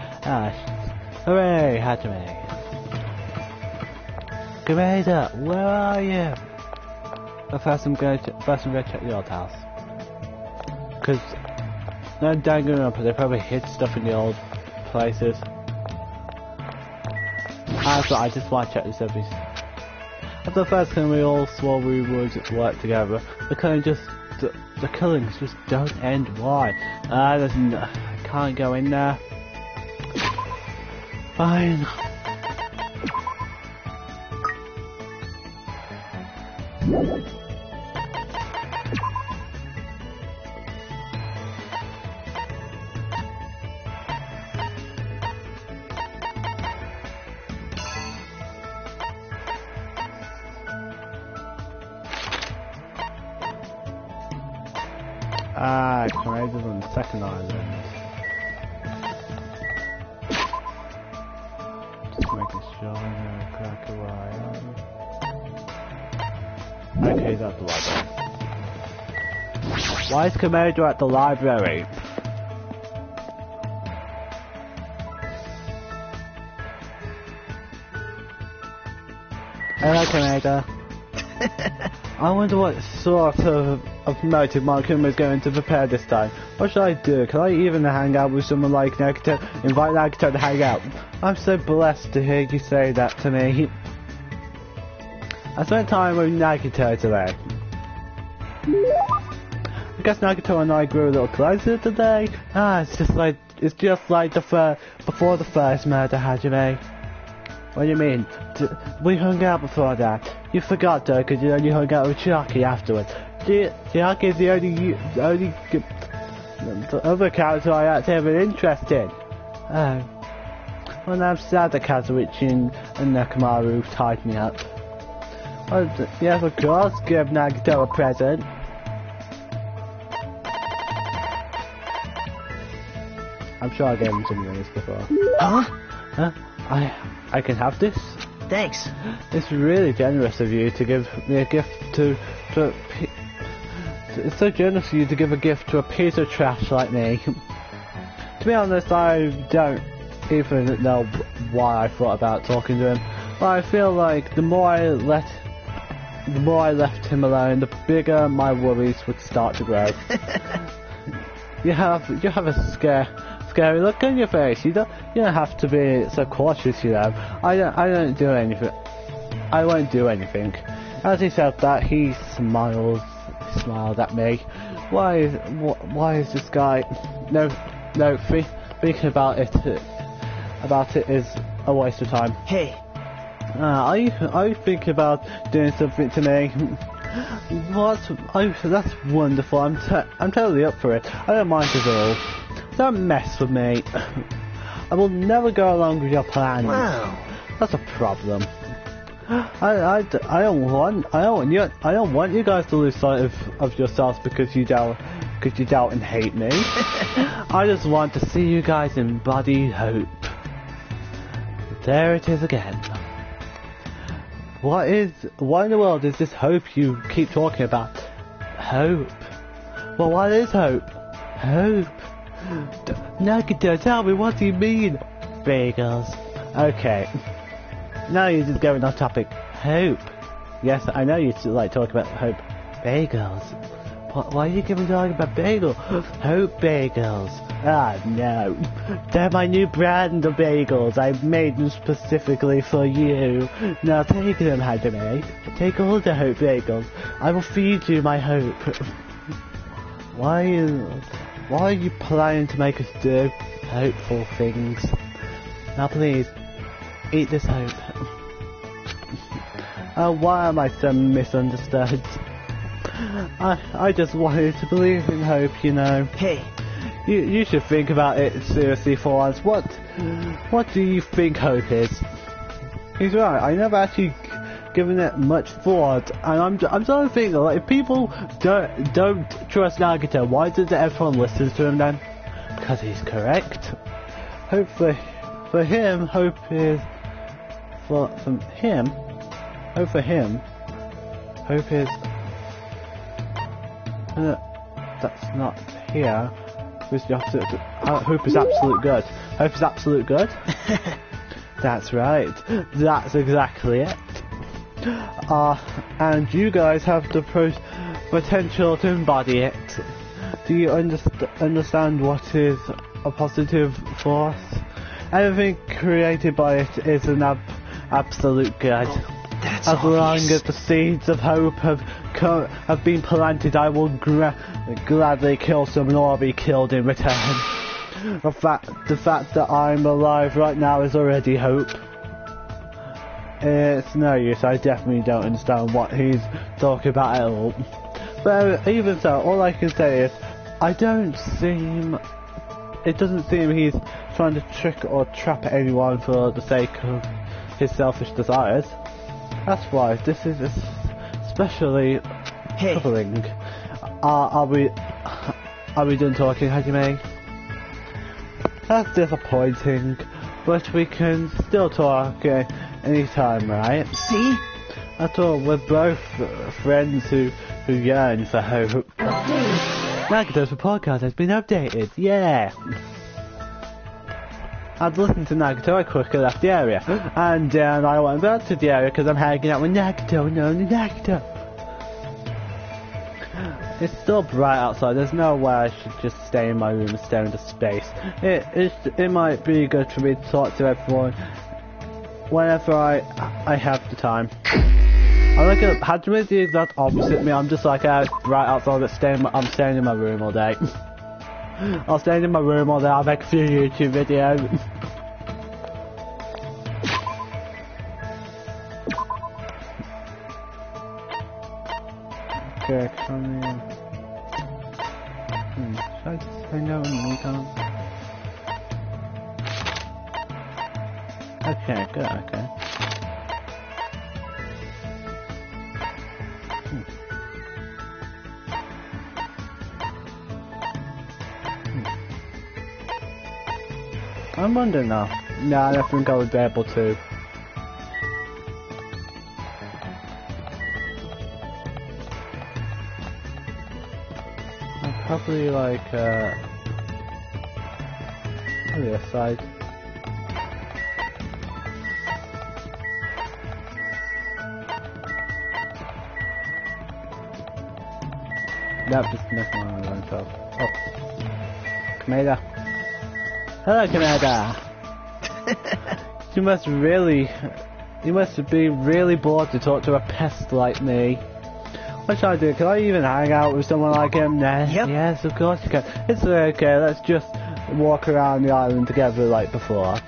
Hooray, Hajime. Commander, where are you? First I'm gonna check the old house. Cause, no Danganronpa, they probably hid stuff in the old places. I just want to check the service. After the first time we all swore we would work together. The killings just don't end. Why? I can't go in there. Fine. Courageous on the second island. Just making sure I know exactly where I am. Okay, that's the library. Why is Komodo at the library? Hello, Komodo. I wonder what sort of motive Markham is going to prepare this time. What should I do? Can I even hang out with someone like Nagito? Invite Nagito to hang out. I'm so blessed to hear you say that to me. I spent time with Nagito today. I guess Nagito and I grew a little closer today. It's just like before the first murder, Hajime. What do you mean? We hung out before that. You forgot though, because you only hung out with Chiaki afterwards. Chiaki is the only other character I actually have an interest in. Oh. Well, I'm sad that Kazuichi and Nekomaru tied me up. Well, yes, of course, give Nagito a present. I'm sure I gave him some rings before. Huh? I can have this? Thanks. It's really generous of you to give me a gift it's so generous of you to give a gift to a piece of trash like me. To be honest, I don't even know why I thought about talking to him. But I feel like the more I left him alone, the bigger my worries would start to grow. You have a scary look on your face. You don't have to be so cautious, you know. I don't do anything. I won't do anything. As he said that, he smiled at me. Why is this guy? No, thinking about it is a waste of time. Hey. Are you thinking about doing something to me? That's wonderful. I'm totally up for it. I don't mind at all. Don't mess with me. I will never go along with your plans. Wow. That's a problem. I don't want you guys to lose sight of yourselves because you doubt and hate me. I just want to see you guys embody hope. There it is again. What in the world is this hope you keep talking about? Hope? Well, what is hope? Hope? Nagito, tell me, what do you mean? Bagels. Okay. Now you're just going off topic. Hope. Yes, I know you like talking about Hope bagels. Why are you giving talking about bagel? Hope bagels. Ah, no. They're my new brand of bagels. I made them specifically for you. Now take them, Hajime. Take all the Hope bagels. I will feed you my hope. Why are you planning to make us do hopeful things? Now please, eat this hope. Why am I so misunderstood? I just wanted to believe in hope, you know. Hey. You should think about it seriously for once. What do you think hope is? He's right. I never actually given it much thought, and I'm sort of thinking, like, if people don't trust Nagito, why does everyone listen to him then? Because he's correct. Hope for him, hope is hope is that's not here. Who's the opposite? Hope is absolute good. Hope is absolute good. That's right. That's exactly it. And you guys have the potential to embody it. Do you understand what is a positive force? Everything created by it is an absolute good. That's as long obvious. as the seeds of hope have been planted, I will gladly kill someone or be killed in return. The fact that I'm alive right now is already hope. It's no use, I definitely don't understand what he's talking about at all. But even so, all I can say is, it doesn't seem he's trying to trick or trap anyone for the sake of his selfish desires. That's why this is especially troubling. Are we done talking, Hajime? That's disappointing, but we can still talk anytime, right? See? I thought we're both friends who yearn for hope. Nagito's podcast has been updated, yeah! I'd listened to Nagito, I quickly left the area. And then I went back to the area because I'm hanging out with Nagito and only Nagito. It's still bright outside, there's no way I should just stay in my room and stare into space. It might be good for me to talk to everyone whenever I have the time. I like it, Hajime's the exact opposite of me. I'm just like bright outside, but I'm staying in my room all day. I'll stay in my room all day, I'll make a few YouTube videos. Okay, come in. Should I just hang out in the meantime? Okay, good, okay. I'm wondering now. No, I don't think I would be able to. I'd probably like on the other side. Nope, just nothing on my own top. Oh. Kameda. Hello, Kameda. You must be really bored to talk to a pest like me. What should I do? Can I even hang out with someone like him? Nah. Yep. Yes, of course you can. It's okay, let's just walk around the island together like before.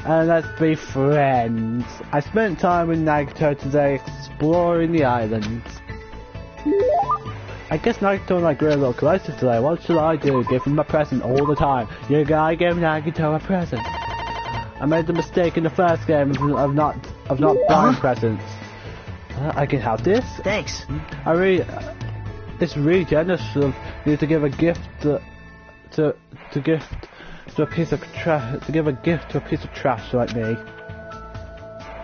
And let's be friends. I spent time with Nagito today exploring the island. I guess Nagito and I grew a little closer today. What should I do? Give him a present all the time. You gotta give Nagito a present. I made the mistake in the first game of not buying presents. I can have this. Thanks. It's really generous of you to give a gift to a piece of trash like me.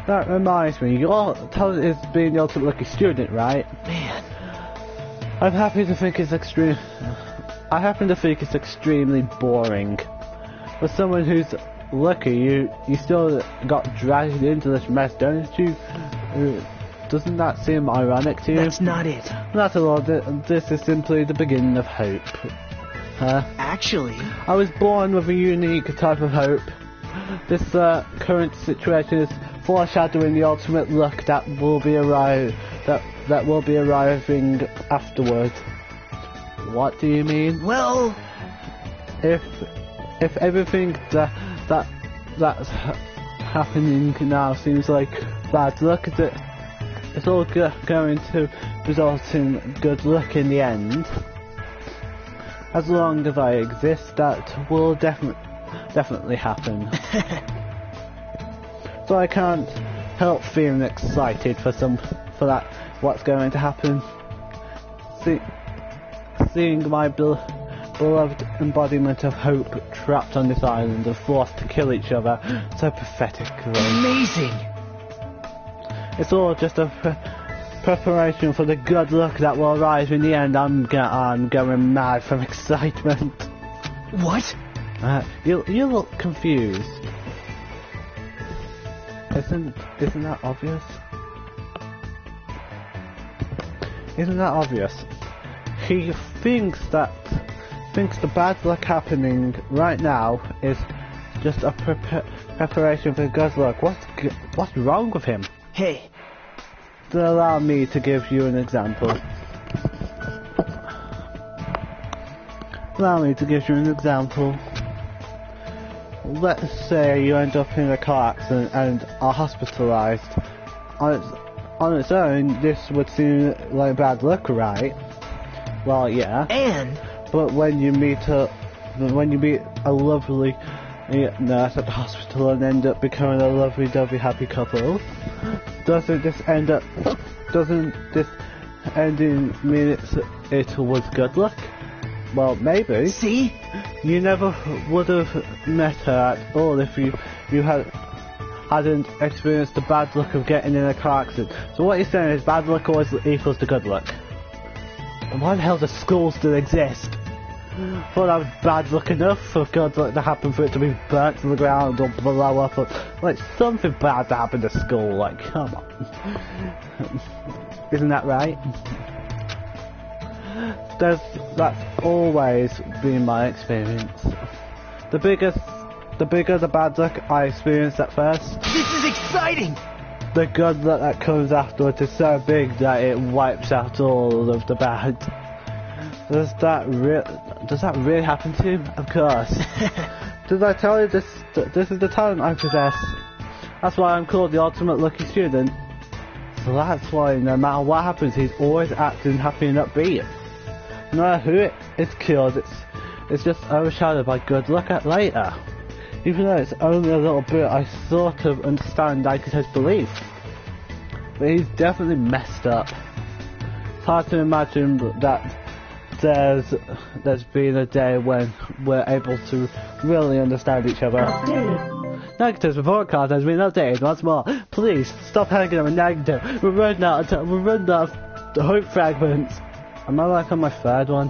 That reminds me, your talent is being the ultimate lucky student, right? Man. I happen to think it's extremely boring. For someone who's lucky, you still got dragged into this mess, don't you Doesn't that seem ironic to you? That's not it. Not at all. This is simply the beginning of hope. Actually... I was born with a unique type of hope. This current situation is foreshadowing the ultimate luck that will be arriving afterwards. What do you mean? Well... If everything that's happening now seems like bad luck, it's all going to result in good luck in the end. As long as I exist, that will definitely happen. So I can't help feeling excited for what's going to happen. Seeing my beloved embodiment of hope trapped on this island and forced to kill each other so pathetically. Amazing! It's all just a preparation for the good luck that will arrive in the end. I'm going mad from excitement. What? You look confused. Isn't that obvious? Isn't that obvious? He thinks the bad luck happening right now is just a preparation for good luck. What's wrong with him? Hey. Allow me to give you an example. Let's say you end up in a car accident and are hospitalized. On its own, this would seem like bad luck, right? Well, yeah. But when you meet a lovely nurse at the hospital and end up becoming a lovey-dovey happy couple, doesn't this ending mean it was good luck? Well, maybe. See? You never would have met her at all if you hadn't experienced the bad luck of getting in a car accident. So what you're saying is bad luck always equals to good luck. And why the hell does school still exist? Thought that was bad luck enough for good luck to happen for it to be burnt to the ground or blow up or like something bad to happen to school, like come on. Isn't that right? That's always been my experience. The bigger the bad luck I experienced at first, This is exciting! the good luck that comes afterwards is so big that it wipes out all of the bad. Does that really happen to you? Of course. Did I tell you this is the talent I possess? That's why I'm called the ultimate lucky student. So that's why no matter what happens, he's always acting happy and upbeat. No matter who it's killed, it's just overshadowed by good luck at later. Even though it's only a little bit, I sort of understand Daiko's belief. But he's definitely messed up. It's hard to imagine that there's been a day when we're able to really understand each other. Negatives report card has been updated once more. Please stop hanging on with negative. We're running out of the hope fragments. Am I like on my third one?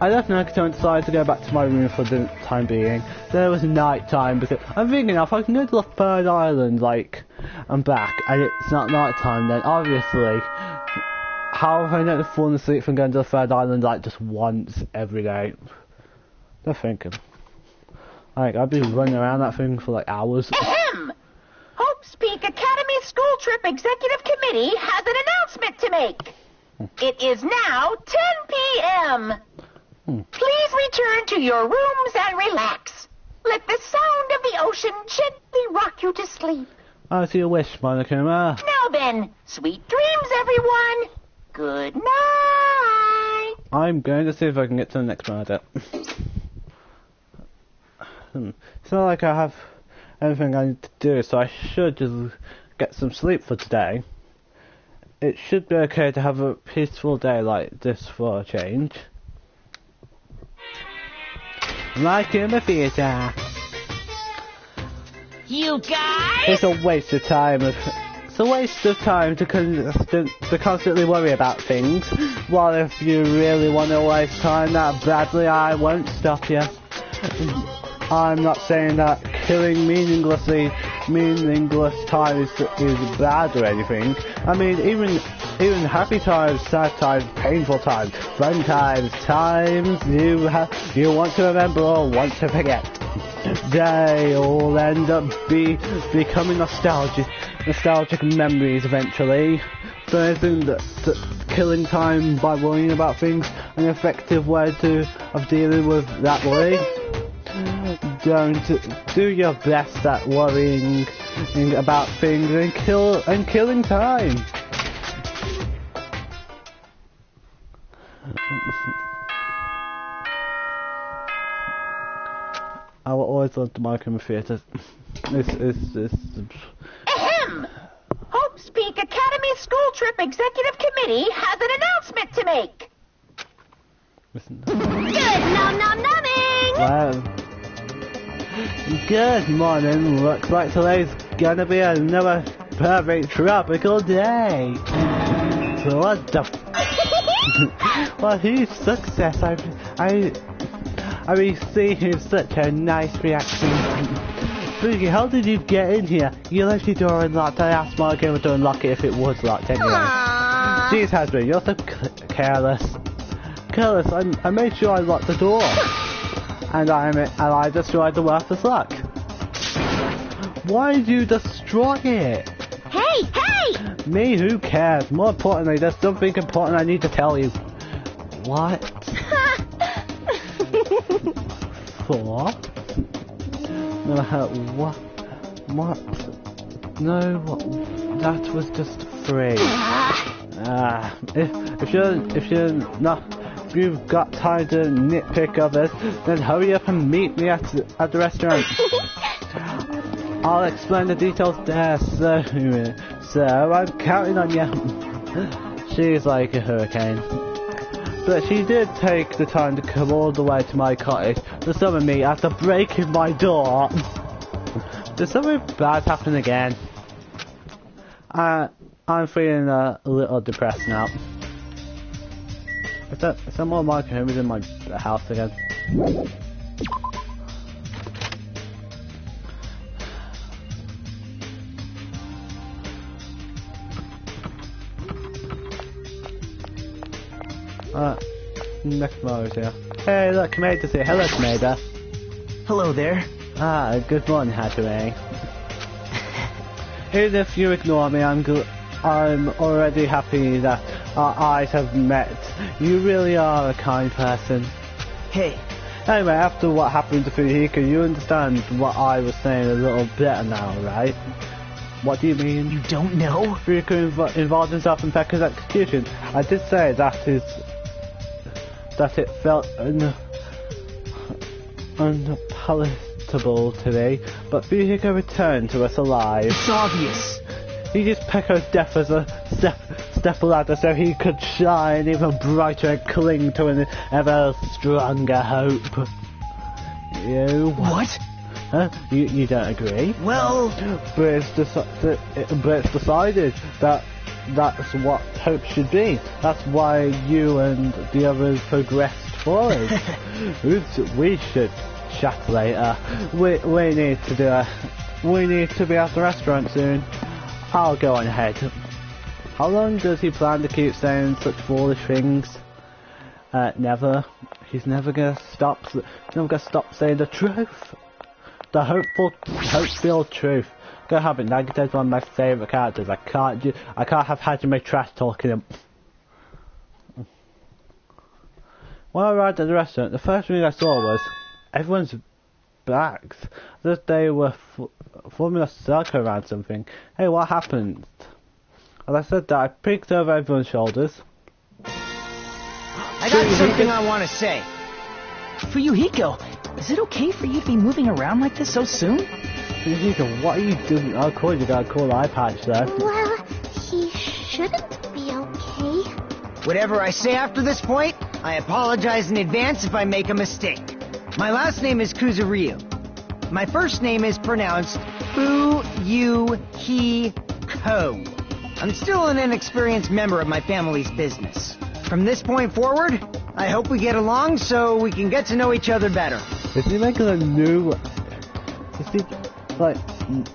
I left Nagito and decided to go back to my room for the time being. Then it was night time because I'm thinking if I can go to the third island, like, and back, and it's not night time, then obviously, how have I never fallen asleep from going to the third island like just once every day? They're thinking. Like, I'd be running around that thing for like hours. Ahem! Hope's Peak Academy School Trip Executive Committee has an announcement to make. It is now 10 p.m. Please return to your rooms and relax. Let the sound of the ocean gently rock you to sleep. As you wish, Monokuma. Now then, sweet dreams, everyone. Good night. I'm going to see if I can get to the next murder. It's not like I have anything I need to do, so I should just get some sleep for today. It should be okay to have a peaceful day like this for a change. Like in the theatre. You guys? It's a waste of time. It's a waste of time to constantly worry about things. While if you really want to waste time that badly, I won't stop you. I'm not saying that killing meaninglessly meaningless time is bad or anything. I mean, even happy times, sad times, painful times, fun times, times you want to remember or want to forget, they all end up becoming nostalgic memories eventually. So I think that killing time by worrying about things an effective way of dealing with that worry. Don't do your best at worrying about things and killing time. I will always love the Markham Theatre. Ahem! Hope's Peak Academy School Trip Executive Committee has an announcement to make. Listen. Good nom-nom-nomming! Wow. Good morning. Looks like today's gonna be another perfect tropical day. So what the well, huge success. I received such a nice reaction. Boogie, how did you get in here? You left your door unlocked. I asked my gamer to unlock it if it was locked anyway. Jeez, Hasbro, you're so careless. Careless, I made sure I locked the door. And I destroyed the worthless lock. Why did you destroy it? Hey! Me, who cares? More importantly, there's something important I need to tell you. What? For? No, what? No, that was just free. If you've got time to nitpick others, then hurry up and meet me at the restaurant. I'll explain the details there, so I'm counting on you. She's like a hurricane. But she did take the time to come all the way to my cottage to summon me after breaking my door. Did something bad happen again? I'm feeling a little depressed now. Is that more Mike who's in my house again? Next Mario's here. Hey, look, Tomato's here. Hello, Tomato. Hello there. Good morning, Hathaway. Even if you ignore me, I'm already happy that our eyes have met. You really are a kind person. Hey. Anyway, after what happened to Fujihiko, you understand what I was saying a little better now, right? What do you mean? You don't know? Fujihiko involved himself in Pekka's execution. I did say that it felt unpalatable today, but Fujihiko returned to us alive. It's obvious. He used Pekka's death as a step ladder so he could shine even brighter and cling to an ever stronger hope. You what? Huh? You don't agree? Well, but it's decided that that's what hope should be. That's why you and the others progressed forward. We should chat later. We need to be at the restaurant soon. I'll go on ahead. How long does he plan to keep saying such foolish things? Never. He's never gonna stop saying the truth. The hope-filled truth. Gonna have it. Nagita's one of my favourite characters. I can't have Hajime trash talking him. When I arrived at the restaurant, the first thing I saw was everyone's backs. As if they were forming a circle around something. Hey, what happened? As I said that, I peeked over everyone's shoulders. I got something I want to say. Fuyuhiko, is it okay for you to be moving around like this so soon? Fuyuhiko, what are you doing? Oh, cool, you got a cool eye patch there. Well, he shouldn't be okay. Whatever I say after this point, I apologize in advance if I make a mistake. My last name is Kuzuryu. My first name is pronounced Fuyuhiko. I'm still an inexperienced member of my family's business. From this point forward, I hope we get along so we can get to know each other better. Is he making a new... Is he, like,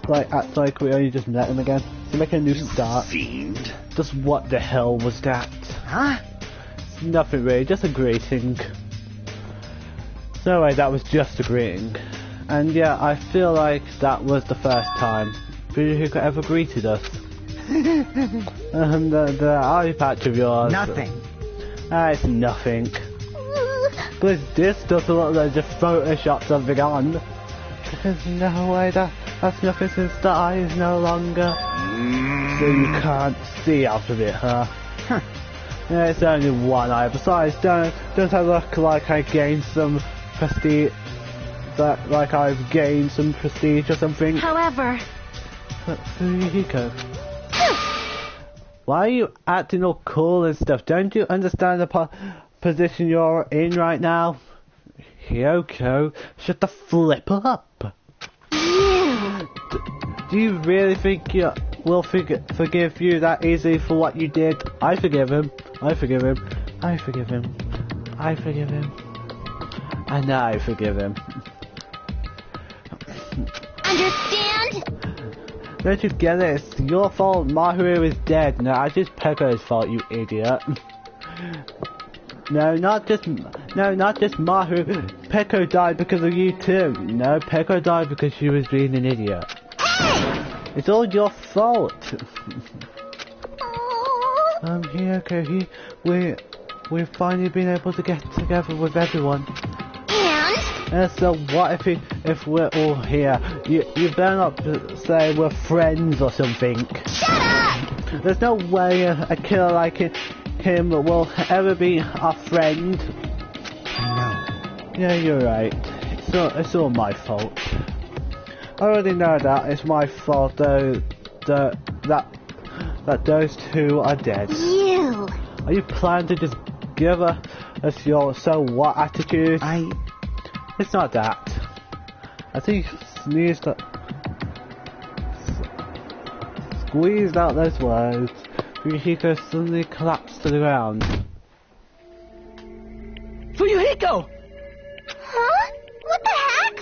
like act like we only just met him again. To make a new start. Fiend. Just what the hell was that? Huh? Nothing really, just a greeting. So anyway, that was just a greeting. And yeah, I feel like that was the first time Fuyuhiko ever greeted us. And the eye patch of yours. Nothing. It's nothing. But this doesn't look like just Photoshop something on. There's no way that's nothing since the eye is no longer. So you can't see out of it, huh? Yeah, it's only one eye. Besides, don't I look like I gained some prestige? Like I've gained some prestige or something? However... Fuyuhiko. Why are you acting all cool and stuff? Don't you understand the position you're in right now? Hyoko, shut the flip up. Do you really think we'll forgive you that easily for what you did? I forgive him. I forgive him. I forgive him. I forgive him. And I forgive him. Understand? Don't you get it? It's your fault Maharu is dead. No, it's just Pekko's fault, you idiot. No, not just Maharu. Pekko died because of you too. No, Pekko died because she was being an idiot. It's all your fault. Hyoko, we've finally been able to get together with everyone. And so what if we're all here? You better not say we're friends or something. Shut up! There's no way a killer like him will ever be our friend. No. Yeah, you're right. It's all my fault. I already know that. It's my fault though that those two are dead. You! Are you planning to just give us your so what attitude? It's not that. I think you squeezed out those words. Fuyuhiko suddenly collapsed to the ground. Fuyuhiko! Huh? What the heck?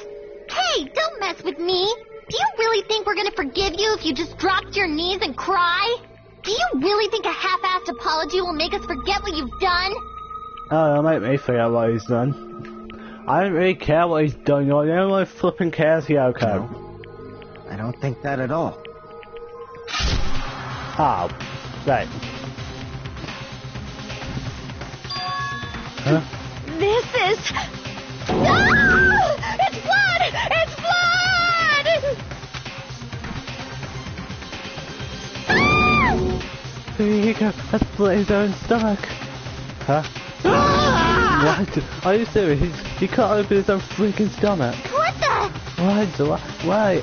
Hey, don't mess with me. Do you really think we're gonna forgive you if you just drop to your knees and cry? Do you really think a half-assed apology will make us forget what you've done? Oh, it'll make me forget what he's done. I don't really care what he's done, you know what flipping cares, Hyoko? No, I don't think that at all. Oh, right. Huh? This is... Ah! It's blood! It's blood! Ah! Fuyuhiko has split his own stomach. Huh? What? Are you serious? He can't open his own freaking stomach. What the... What? Why?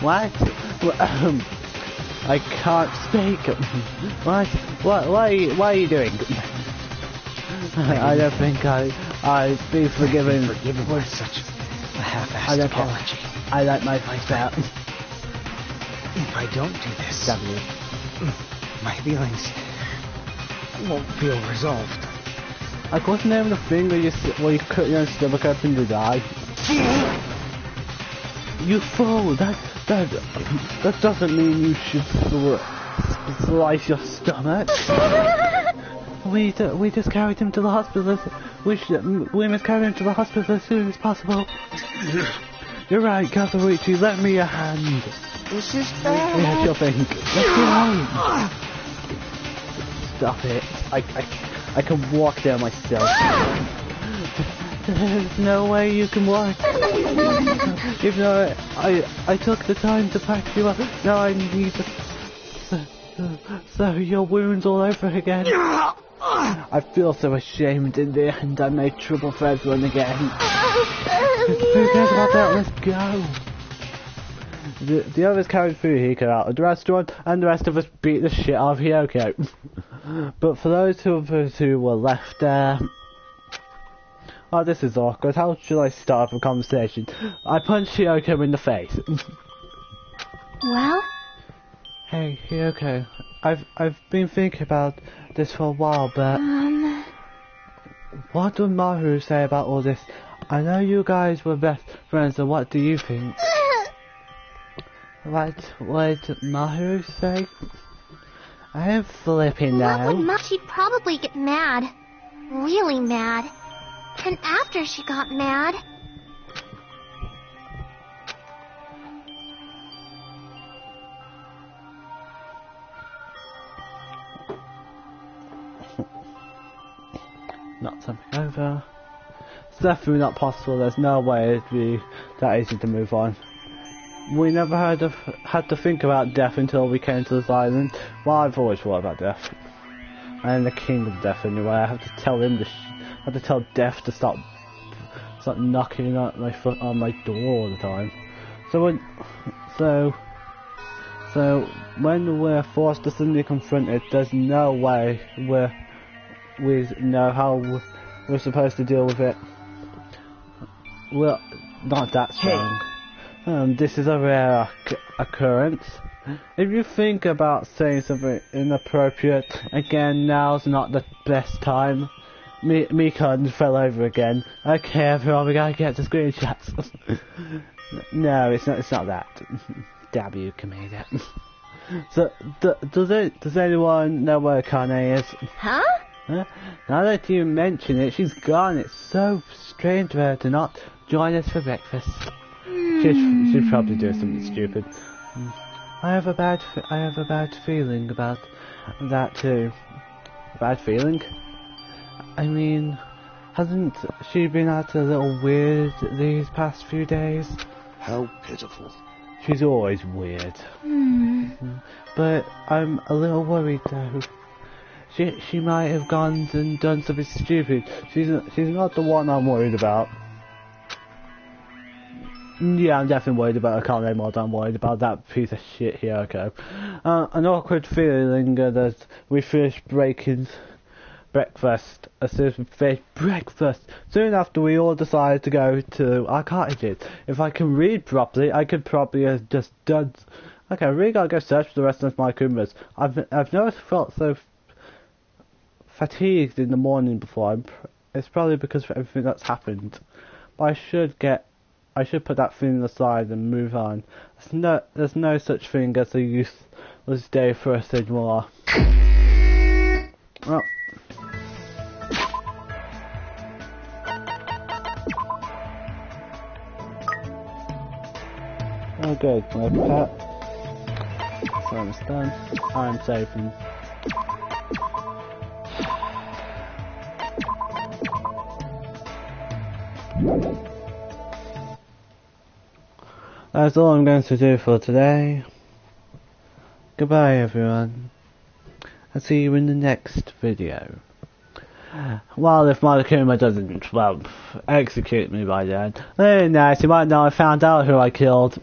What? I can't speak. What? Why are you doing? I don't think I'd be forgiven for such a half-assed apology. I like my face out. If I don't do this, W. my feelings won't feel resolved. Like, what's the name of the thing where you cut your own stomach open to die? You fool! That doesn't mean you should slice your stomach. We just carried him to the hospital. We must carry him to the hospital as soon as possible. You're right, Kazuichi. Let me a hand. This is bad. Yeah, sure thing. Let's go. Stop it. I can walk there myself. There's no way you can walk. Even though I took the time to pack you up, now I need to sew your wounds all over again. I feel so ashamed in the end. I made trouble for everyone again. Who cares about that? Let's go. The others carried Fuyuhiko out of the restaurant, and the rest of us beat the shit out of Hyoko. But for those of us who were left there... Oh, this is awkward. How should I start a conversation? I punched Hyoko in the face. Well? Hey, Hyoko. I've been thinking about this for a while, but... What did Maharu say about all this? I know you guys were best friends, so what do you think? What did Maru say? I am flipping What would now. She'd probably get mad. Really mad. And after she got mad... Not something over. It's definitely not possible. There's no way it'd be that easy to move on. We never had to think about death until we came to this island. Well, I've always thought about death. I am the king of death anyway. I have to tell him I have to tell death to stop knocking on my door all the time. So when we're forced to suddenly confront it, there's no way we know how we're supposed to deal with it. Well, not that strong. This is a rare occurrence. If you think about saying something inappropriate, again, now's not the best time. Mika fell over again. Okay, everyone, we gotta get the screenshots. No, it's not that. W comedian. So, does anyone know where Kane is? Huh? Now that you mention it, she's gone. It's so strange for her to not join us for breakfast. She'd probably do something stupid. I have a bad feeling about that too. A bad feeling? I mean, hasn't she been acting a little weird these past few days? How pitiful. She's always weird. But I'm a little worried though. She might have gone and done something stupid. She's not the one I'm worried about. Yeah, I'm definitely worried about her. I can't name more than I'm worried about that piece of shit here. Okay. An awkward feeling that we finished breakfast. As soon as we finished breakfast, soon after we all decided to go to our cottages. If I can read properly, I could probably have just done. Okay, I really gotta go search for the rest of my Kumas. I've never felt so fatigued in the morning before. It's probably because of everything that's happened. But I should put that feeling aside and move on. There's no such thing as a useless day for us anymore. Well. Oh good, my pet. So I'm done. I'm safe and... That's all I'm going to do for today. Goodbye everyone. I'll see you in the next video. Well, if Monokuma doesn't, well, execute me by then. Very nice, you might know I found out who I killed.